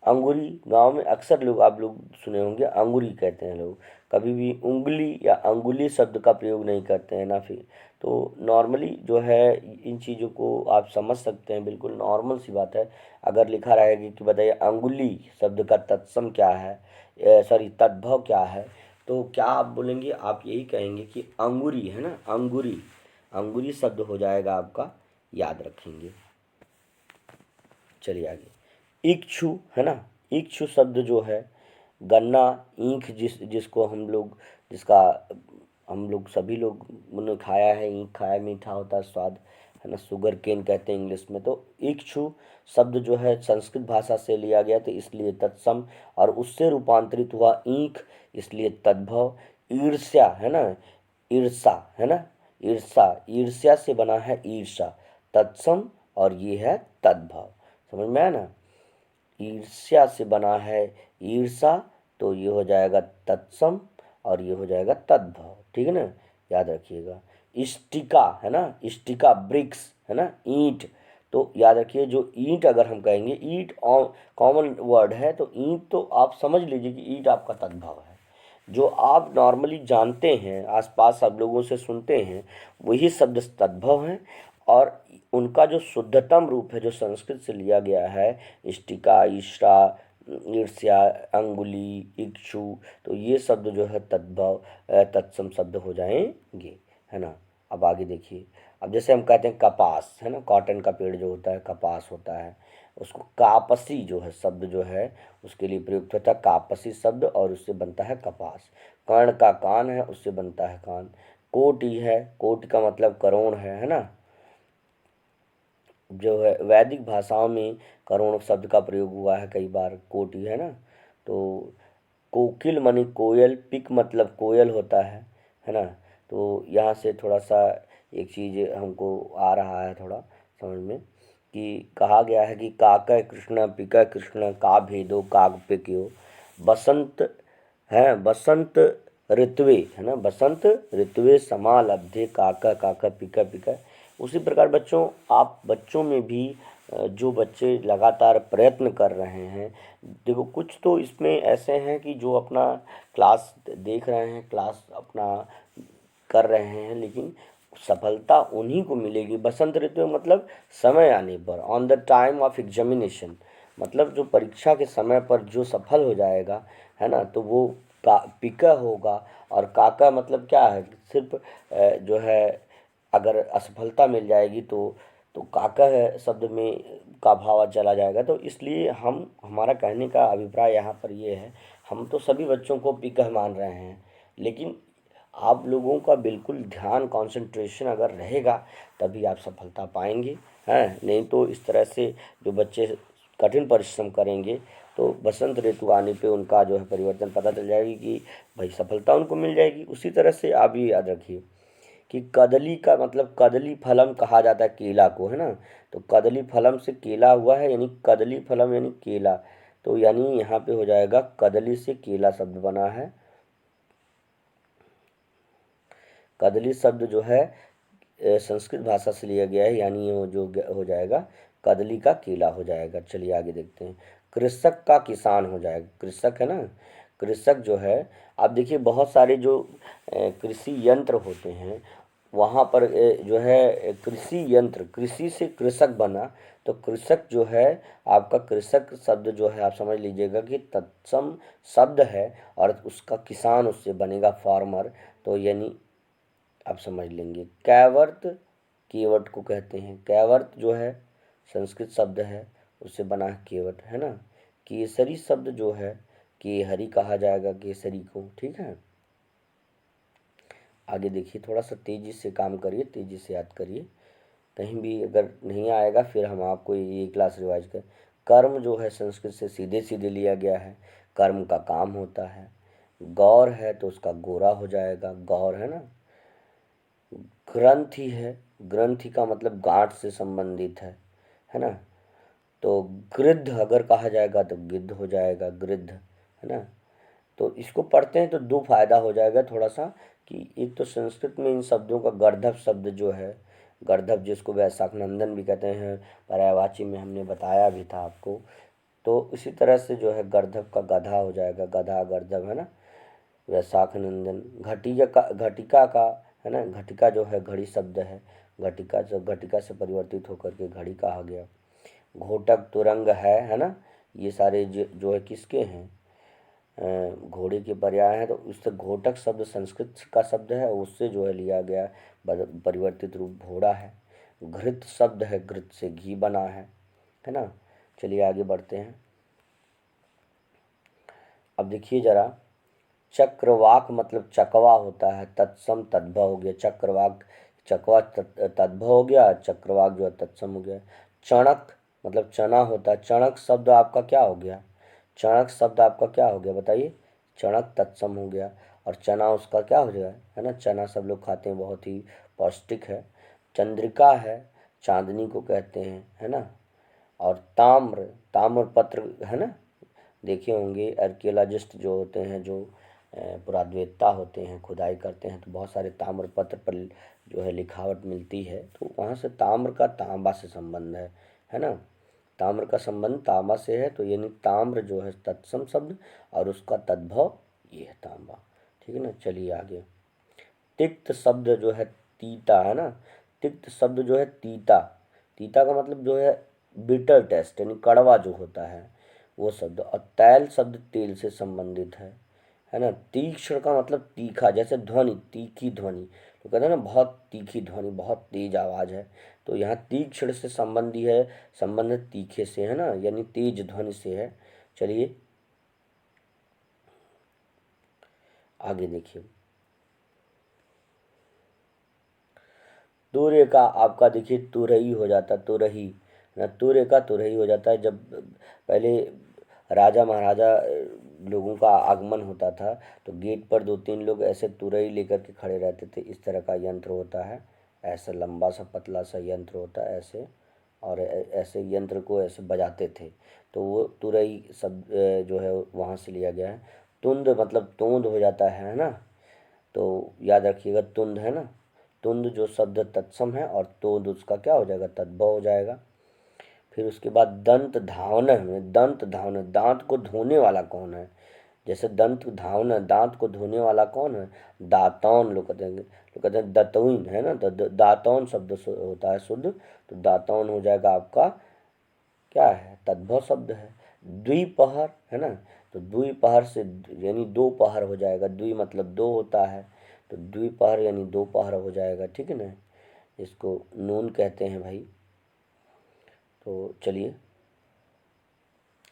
अंगुरी गांव में अक्सर लोग, आप लोग सुने होंगे, अंगुरी कहते हैं लोग, कभी भी उंगली या अंगुली शब्द का प्रयोग नहीं करते हैं ना। फिर तो नॉर्मली जो है इन चीज़ों को आप समझ सकते हैं, बिल्कुल नॉर्मल सी बात है। अगर लिखा रहेगा कि बताइए अंगुली शब्द का तत्सम क्या है, सॉरी तद्भव क्या है, तो क्या आप बोलेंगे? आप यही कहेंगे कि अंगुरी, है ना, अंगुरी, अंगुरी शब्द हो जाएगा आपका, याद रखेंगे। चलिए आगे। इक्षु है ना, इक्षु शब्द जो है गन्ना, ईंख, जिसको हम लोग, जिसका हम लोग सभी लोग ने खाया है, ईंख खाया, मीठा होता है स्वाद, है ना, शुगर केन कहते हैं इंग्लिश में। तो इक्षु शब्द जो है संस्कृत भाषा से लिया गया तो इसलिए तत्सम, और उससे रूपांतरित हुआ ईंख, इसलिए तद्भव। ईर्ष्या है ना, ईर्षा है ना, ईर्षा, ईर्ष्या से बना है ईर्षा, तत्सम, और ये है तद्भव। समझ में आया ना। ईर्ष्या से बना है ईर्षा, तो ये हो जाएगा तत्सम, और ये हो जाएगा तद्भव, ठीक है ना, याद रखिएगा। इष्टिका है ना, इष्टिका ब्रिक्स है ना, ईंट। तो याद रखिए जो ईंट अगर हम कहेंगे, ईंट कॉमन वर्ड है, तो ईंट तो आप समझ लीजिए कि ईंट आपका तद्भव है। जो आप नॉर्मली जानते हैं, आसपास सब लोगों से सुनते हैं, वही शब्द तद्भव हैं। और उनका जो शुद्धतम रूप है जो संस्कृत से लिया गया है, इष्टिका, ईश्रा, ईर्ष्या, अंगुली, इक्षु, तो ये शब्द जो है तद्भव तत्सम शब्द हो जाएंगे, है ना। अब आगे देखिए। अब जैसे हम कहते हैं कपास, है ना, कॉटन का पेड़ जो होता है कपास होता है, उसको कापसी जो है शब्द जो है उसके लिए प्रयुक्त होता है, कापसी शब्द, और उससे बनता है कपास। कर्ण का कान है, उससे बनता है कान। कोटि है, कोटि का मतलब करोड़ है ना। जो है वैदिक भाषाओं में करोड़ शब्द का प्रयोग हुआ है कई बार, कोटि, है ना। तो कोकिल मानी कोयल, पिक मतलब कोयल होता है ना। तो यहाँ से थोड़ा सा एक चीज़ हमको आ रहा है थोड़ा समझ में, कि कहा गया है कि काक कृष्ण पिक कृष्ण का भेदो काग पिक्यो, बसंत है, बसंत ऋतवे, है ना, बसंत ऋतवे समालब्धे काका काका पिका पिका। उसी प्रकार बच्चों, आप बच्चों में भी जो बच्चे लगातार प्रयत्न कर रहे हैं, देखो कुछ तो इसमें ऐसे हैं कि जो अपना क्लास देख रहे हैं, क्लास अपना कर रहे हैं, लेकिन सफलता उन्हीं को मिलेगी। बसंत ऋतु में मतलब समय आने पर, on the time of examination, मतलब जो परीक्षा के समय पर जो सफल हो जाएगा, है ना, तो वो का पिका होगा। और काका मतलब क्या है, सिर्फ जो है अगर असफलता मिल जाएगी तो काका है शब्द में का भाव चला जाएगा। तो इसलिए हम, हमारा कहने का अभिप्राय यहाँ पर ये है, हम तो सभी बच्चों को पिका मान रहे हैं, लेकिन आप लोगों का बिल्कुल ध्यान, कंसंट्रेशन अगर रहेगा तभी आप सफलता पाएंगे, हैं। नहीं तो इस तरह से जो बच्चे कठिन परिश्रम करेंगे तो बसंत ऋतु आने पे उनका जो है परिवर्तन पता चल जाएगी कि भाई सफलता उनको मिल जाएगी। उसी तरह से आप भी याद रखिए कि कदली का मतलब कदली फलम कहा जाता है केला को, है ना। तो कदली फलम से केला हुआ है, यानी कदली फलम यानी केला। तो यानी यहाँ पे हो जाएगा कदली से केला शब्द बना है। कदली शब्द जो है संस्कृत भाषा से लिया गया है, यानी वो जो हो जाएगा कदली का केला हो जाएगा। चलिए आगे देखते हैं। कृषक का किसान हो जाएगा, कृषक है ना। कृषक जो है, आप देखिए बहुत सारे जो कृषि यंत्र होते हैं वहाँ पर जो है कृषि यंत्र, कृषि से कृषक बना, तो कृषक जो है आपका कृषक शब्द जो है आप समझ लीजिएगा कि तत्सम शब्द है और उसका किसान उससे बनेगा फार्मर। तो यानी आप समझ लेंगे। कैवर्त, केवट को कहते हैं। कैवर्त जो है संस्कृत शब्द है, उससे बना है केवट, है ना। केसरी शब्द जो है केहरी कहा जाएगा केसरी को, ठीक है। आगे देखिए, थोड़ा सा तेजी से काम करिए, तेजी से याद करिए, कहीं भी अगर नहीं आएगा फिर हम आपको ये क्लास रिवाइज कर। कर्म जो है संस्कृत से सीधे सीधे लिया गया है, कर्म का काम होता है। गौर है तो उसका गोरा हो जाएगा, गौर, है ना। ग्रंथि है, ग्रंथि का मतलब गांठ से संबंधित है ना। तो गृद्ध अगर कहा जाएगा तो गिद्ध हो जाएगा, गृद्ध, है ना। तो इसको पढ़ते हैं तो दो फायदा हो जाएगा थोड़ा सा, कि एक तो संस्कृत में इन शब्दों का गर्दभ शब्द जो है, गर्दभ जिसको वैशाख नंदन भी कहते हैं, पर्यायवाची में हमने बताया भी था आपको। तो इसी तरह से जो है गर्दभ का गधा हो जाएगा, गधा गर्दभ, है ना। वैशाख नंदन। घटिका का, है ना, घटिका जो है घड़ी शब्द है, घटिका जो घटिका से परिवर्तित होकर के घड़ी कहा गया। घोटक तुरंग है ना। ये सारे जो है किसके हैं, घोड़े के पर्याय हैं। तो उससे घोटक शब्द संस्कृत का शब्द है, उससे जो है लिया गया परिवर्तित रूप घोड़ा है। घृत शब्द है, घृत से घी बना है ना। चलिए आगे बढ़ते हैं। अब देखिए जरा, चक्रवाक मतलब चकवा होता है, तत्सम तद्भव हो गया। चक्रवाक, चकवा तद्भव हो गया, चक्रवाक जो है तत्सम हो गया। चणक मतलब चना होता है, चणक शब्द आपका क्या हो गया, चणक शब्द आपका क्या हो गया बताइए, चणक तत्सम हो गया। और चना उसका क्या हो जाएगा, है ना, चना सब लोग खाते हैं, बहुत ही पौष्टिक है। चंद्रिका है, चांदनी को कहते हैं, है ना। और ताम्र, ताम्र पत्र, है ना। देखे होंगे आर्कियोलॉजिस्ट जो होते हैं, जो पुरातत्ववेत्ता होते हैं, खुदाई करते हैं, तो बहुत सारे ताम्र पत्र पर जो है लिखावट मिलती है, तो वहाँ से ताम्र का तांबा से संबंध है ना। ताम्र का संबंध तांबा से है, तो यानी ताम्र जो है तत्सम शब्द और उसका तद्भव ये है तांबा, ठीक है ना। चलिए आगे। तिक्त शब्द जो है तीता, है ना। तिक्त शब्द जो है तीता, तीता का मतलब जो है बिटर टेस्ट यानी कड़वा जो होता है वो शब्द। और तैल शब्द तेल से संबंधित है ना। तीक्ष्ण का मतलब तीखा, जैसे ध्वनि, तीखी ध्वनि, तो कहते हैं ना बहुत तीखी ध्वनि, बहुत तेज आवाज़ है, तो यहाँ तीक्ष्ण से संबंधी है, संबंधित तीखे से, है ना, यानी तेज ध्वनि से है। चलिए आगे देखिए। तूर्य का आपका देखिए तुरही हो जाता, तुरही ना, तूर्य का तुरही हो जाता है। जब पहले राजा महाराजा लोगों का आगमन होता था तो गेट पर दो तीन लोग ऐसे तुरही लेकर के खड़े रहते थे, इस तरह का यंत्र होता है, ऐसा लंबा सा पतला सा यंत्र होता है ऐसे, और ऐसे यंत्र को ऐसे बजाते थे, तो वो तुरही सब जो है वहाँ से लिया गया है। तुंद मतलब तोंद हो जाता है ना, तो याद रखिएगा तुंद, है ना। तुंद जो शब्द तत्सम है और तोंद उसका क्या हो जाएगा, तद्भव हो जाएगा। फिर उसके बाद दंत धावन है, दंत धावन, दांत को धोने वाला कौन है, जैसे दंत धावन, दांत को धोने वाला कौन है, दातौन लोग कहते हैं, लोग कहते हैं दतौन, है ना। तो दातौन शब्द होता है शुद्ध, तो दातौन हो जाएगा आपका क्या है, तद्भव शब्द है। द्विपहर, है ना, तो द्विपहर से यानी दो पहर हो जाएगा, द्वि मतलब दो होता है, तो द्विपहर यानी दो पहर हो जाएगा, ठीक है ना। इसको नून कहते हैं भाई। तो चलिए,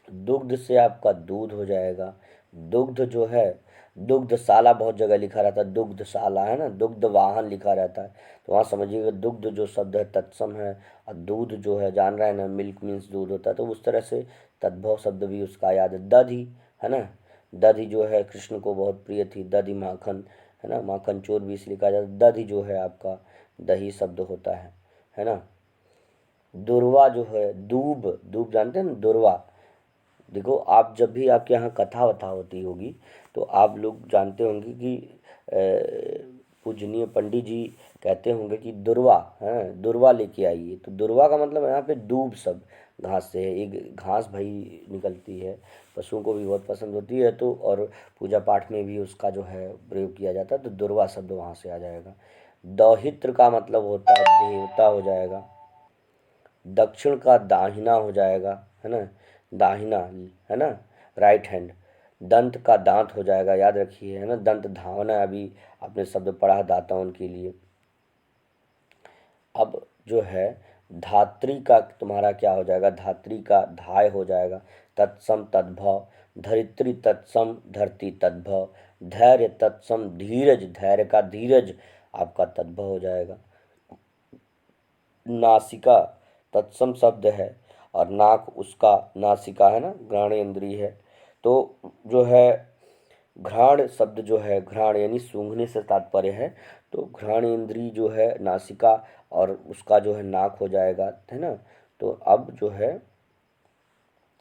दुग्ध से आपका दूध हो जाएगा। दुग्ध जो है दुग्धशाला बहुत जगह लिखा रहता है, दुग्धशाला है ना, दुग्ध वाहन लिखा रहता है, तो वहाँ समझिएगा दुग्ध जो शब्द है तत्सम है, और दूध जो है जान रहे हैं ना, मिल्क मीन्स दूध होता है, तो उस तरह से तद्भव शब्द भी उसका याद है। दधी है ना, दधी जो है कृष्ण को बहुत प्रिय थी, दधी माखन है ना, माखन चोर भी इसलिए कहा जाता है। दधी जो है आपका दही शब्द होता है ना। दुर्वा जो है, दूब, दूब जानते हैं ना, दुर्वा। देखो आप जब भी आपके यहाँ कथा वथा होती होगी तो आप लोग जानते होंगे कि पूजनीय पंडित जी कहते होंगे कि दुर्वा है, दुर्वा लेके आइए। तो दुर्वा का मतलब यहाँ पे दूब शब्द घास से है, एक घास भाई निकलती है, पशुओं को भी बहुत पसंद होती है, तो और पूजा पाठ में भी उसका जो है प्रयोग किया जाता है, तो दुर्वा शब्द वहाँ से आ जाएगा। दौहित्र का मतलब होता है देवता हो जाएगा। दक्षिण का दाहिना हो जाएगा, है ना, दाहिना है ना, राइट हैंड। दंत का दांत हो जाएगा, याद रखिए, है ना, दंत धावना, अभी आपने शब्द पढ़ा दाताओं के लिए। अब जो है धात्री का तुम्हारा क्या हो जाएगा, धात्री का धाय हो जाएगा, तत्सम तद्भव, धरित्री तत्सम धरती तद्भव, धैर्य तत्सम धीरज, धैर्य का धीरज आपका तद्भव हो जाएगा। नासिका तत्सम शब्द है, और नाक उसका नासिका है ना, घ्राणेन्द्रिय है, तो जो है घ्राण शब्द जो है, घ्राण यानी सूंघने से तात्पर्य है, तो घ्राणेन्द्रिय जो है नासिका, और उसका जो है नाक हो जाएगा, है ना। तो अब जो है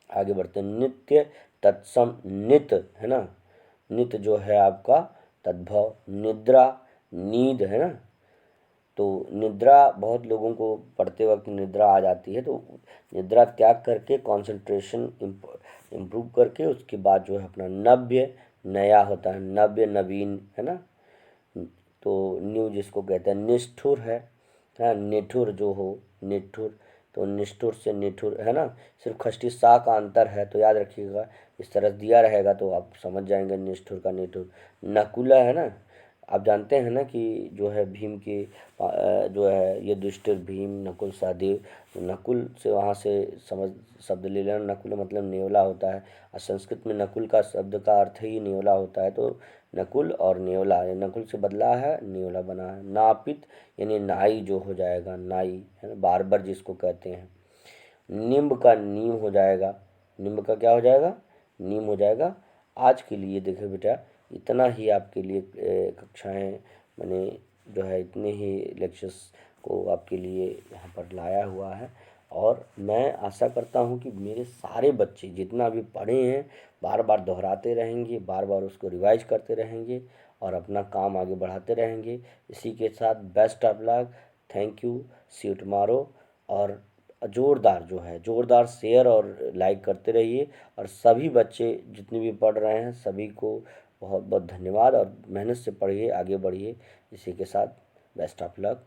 आगे बढ़ते हैं। नित्य तत्सम नित है ना, नित जो है आपका तद्भव। निद्रा नींद है ना, तो निद्रा बहुत लोगों को पढ़ते वक्त निद्रा आ जाती है, तो निद्रा त्याग करके कंसंट्रेशन इम्प्रूव करके उसके बाद जो है अपना नव्य नया होता है, नव्य नवीन है ना, तो न्यू जिसको कहते हैं। निष्ठुर है, हाँ, निठुर जो हो, निठुर, तो निष्ठुर से निठुर है ना, सिर्फ खष्टी सा का अंतर है, तो याद रखिएगा, इस तरह दिया रहेगा तो आप समझ जाएंगे निष्ठुर का निठुर। नकुला है ना, आप जानते हैं ना कि जो है भीम के जो है युधिष्ठिर भीम नकुल सहदेव, तो नकुल से वहाँ से समझ शब्द ले लेना, नकुल मतलब नेवला होता है, और संस्कृत में नकुल का शब्द का अर्थ ही नेवला होता है, तो नकुल और नेवला, नकुल से बदला है, नेवला बना है। नापित यानी नाई जो हो जाएगा, नाई है ना, बार्बर जिसको कहते हैं। निम्ब का नीम हो जाएगा, निम्ब का क्या हो जाएगा, नीम हो जाएगा। आज के लिए देखो बेटा इतना ही आपके लिए कक्षाएं मैंने जो है इतने ही लेक्चर्स को आपके लिए यहाँ पर लाया हुआ है, और मैं आशा करता हूँ कि मेरे सारे बच्चे जितना भी पढ़े हैं बार बार दोहराते रहेंगे, बार बार उसको रिवाइज करते रहेंगे, और अपना काम आगे बढ़ाते रहेंगे। इसी के साथ best of luck, thank you, see you tomorrow. और ज़ोरदार जो है ज़ोरदार शेयर और लाइक करते रहिए, और सभी बच्चे जितने भी पढ़ रहे हैं सभी को बहुत बहुत धन्यवाद, और मेहनत से पढ़िए, आगे बढ़िए। इसी के साथ बेस्ट ऑफ लक।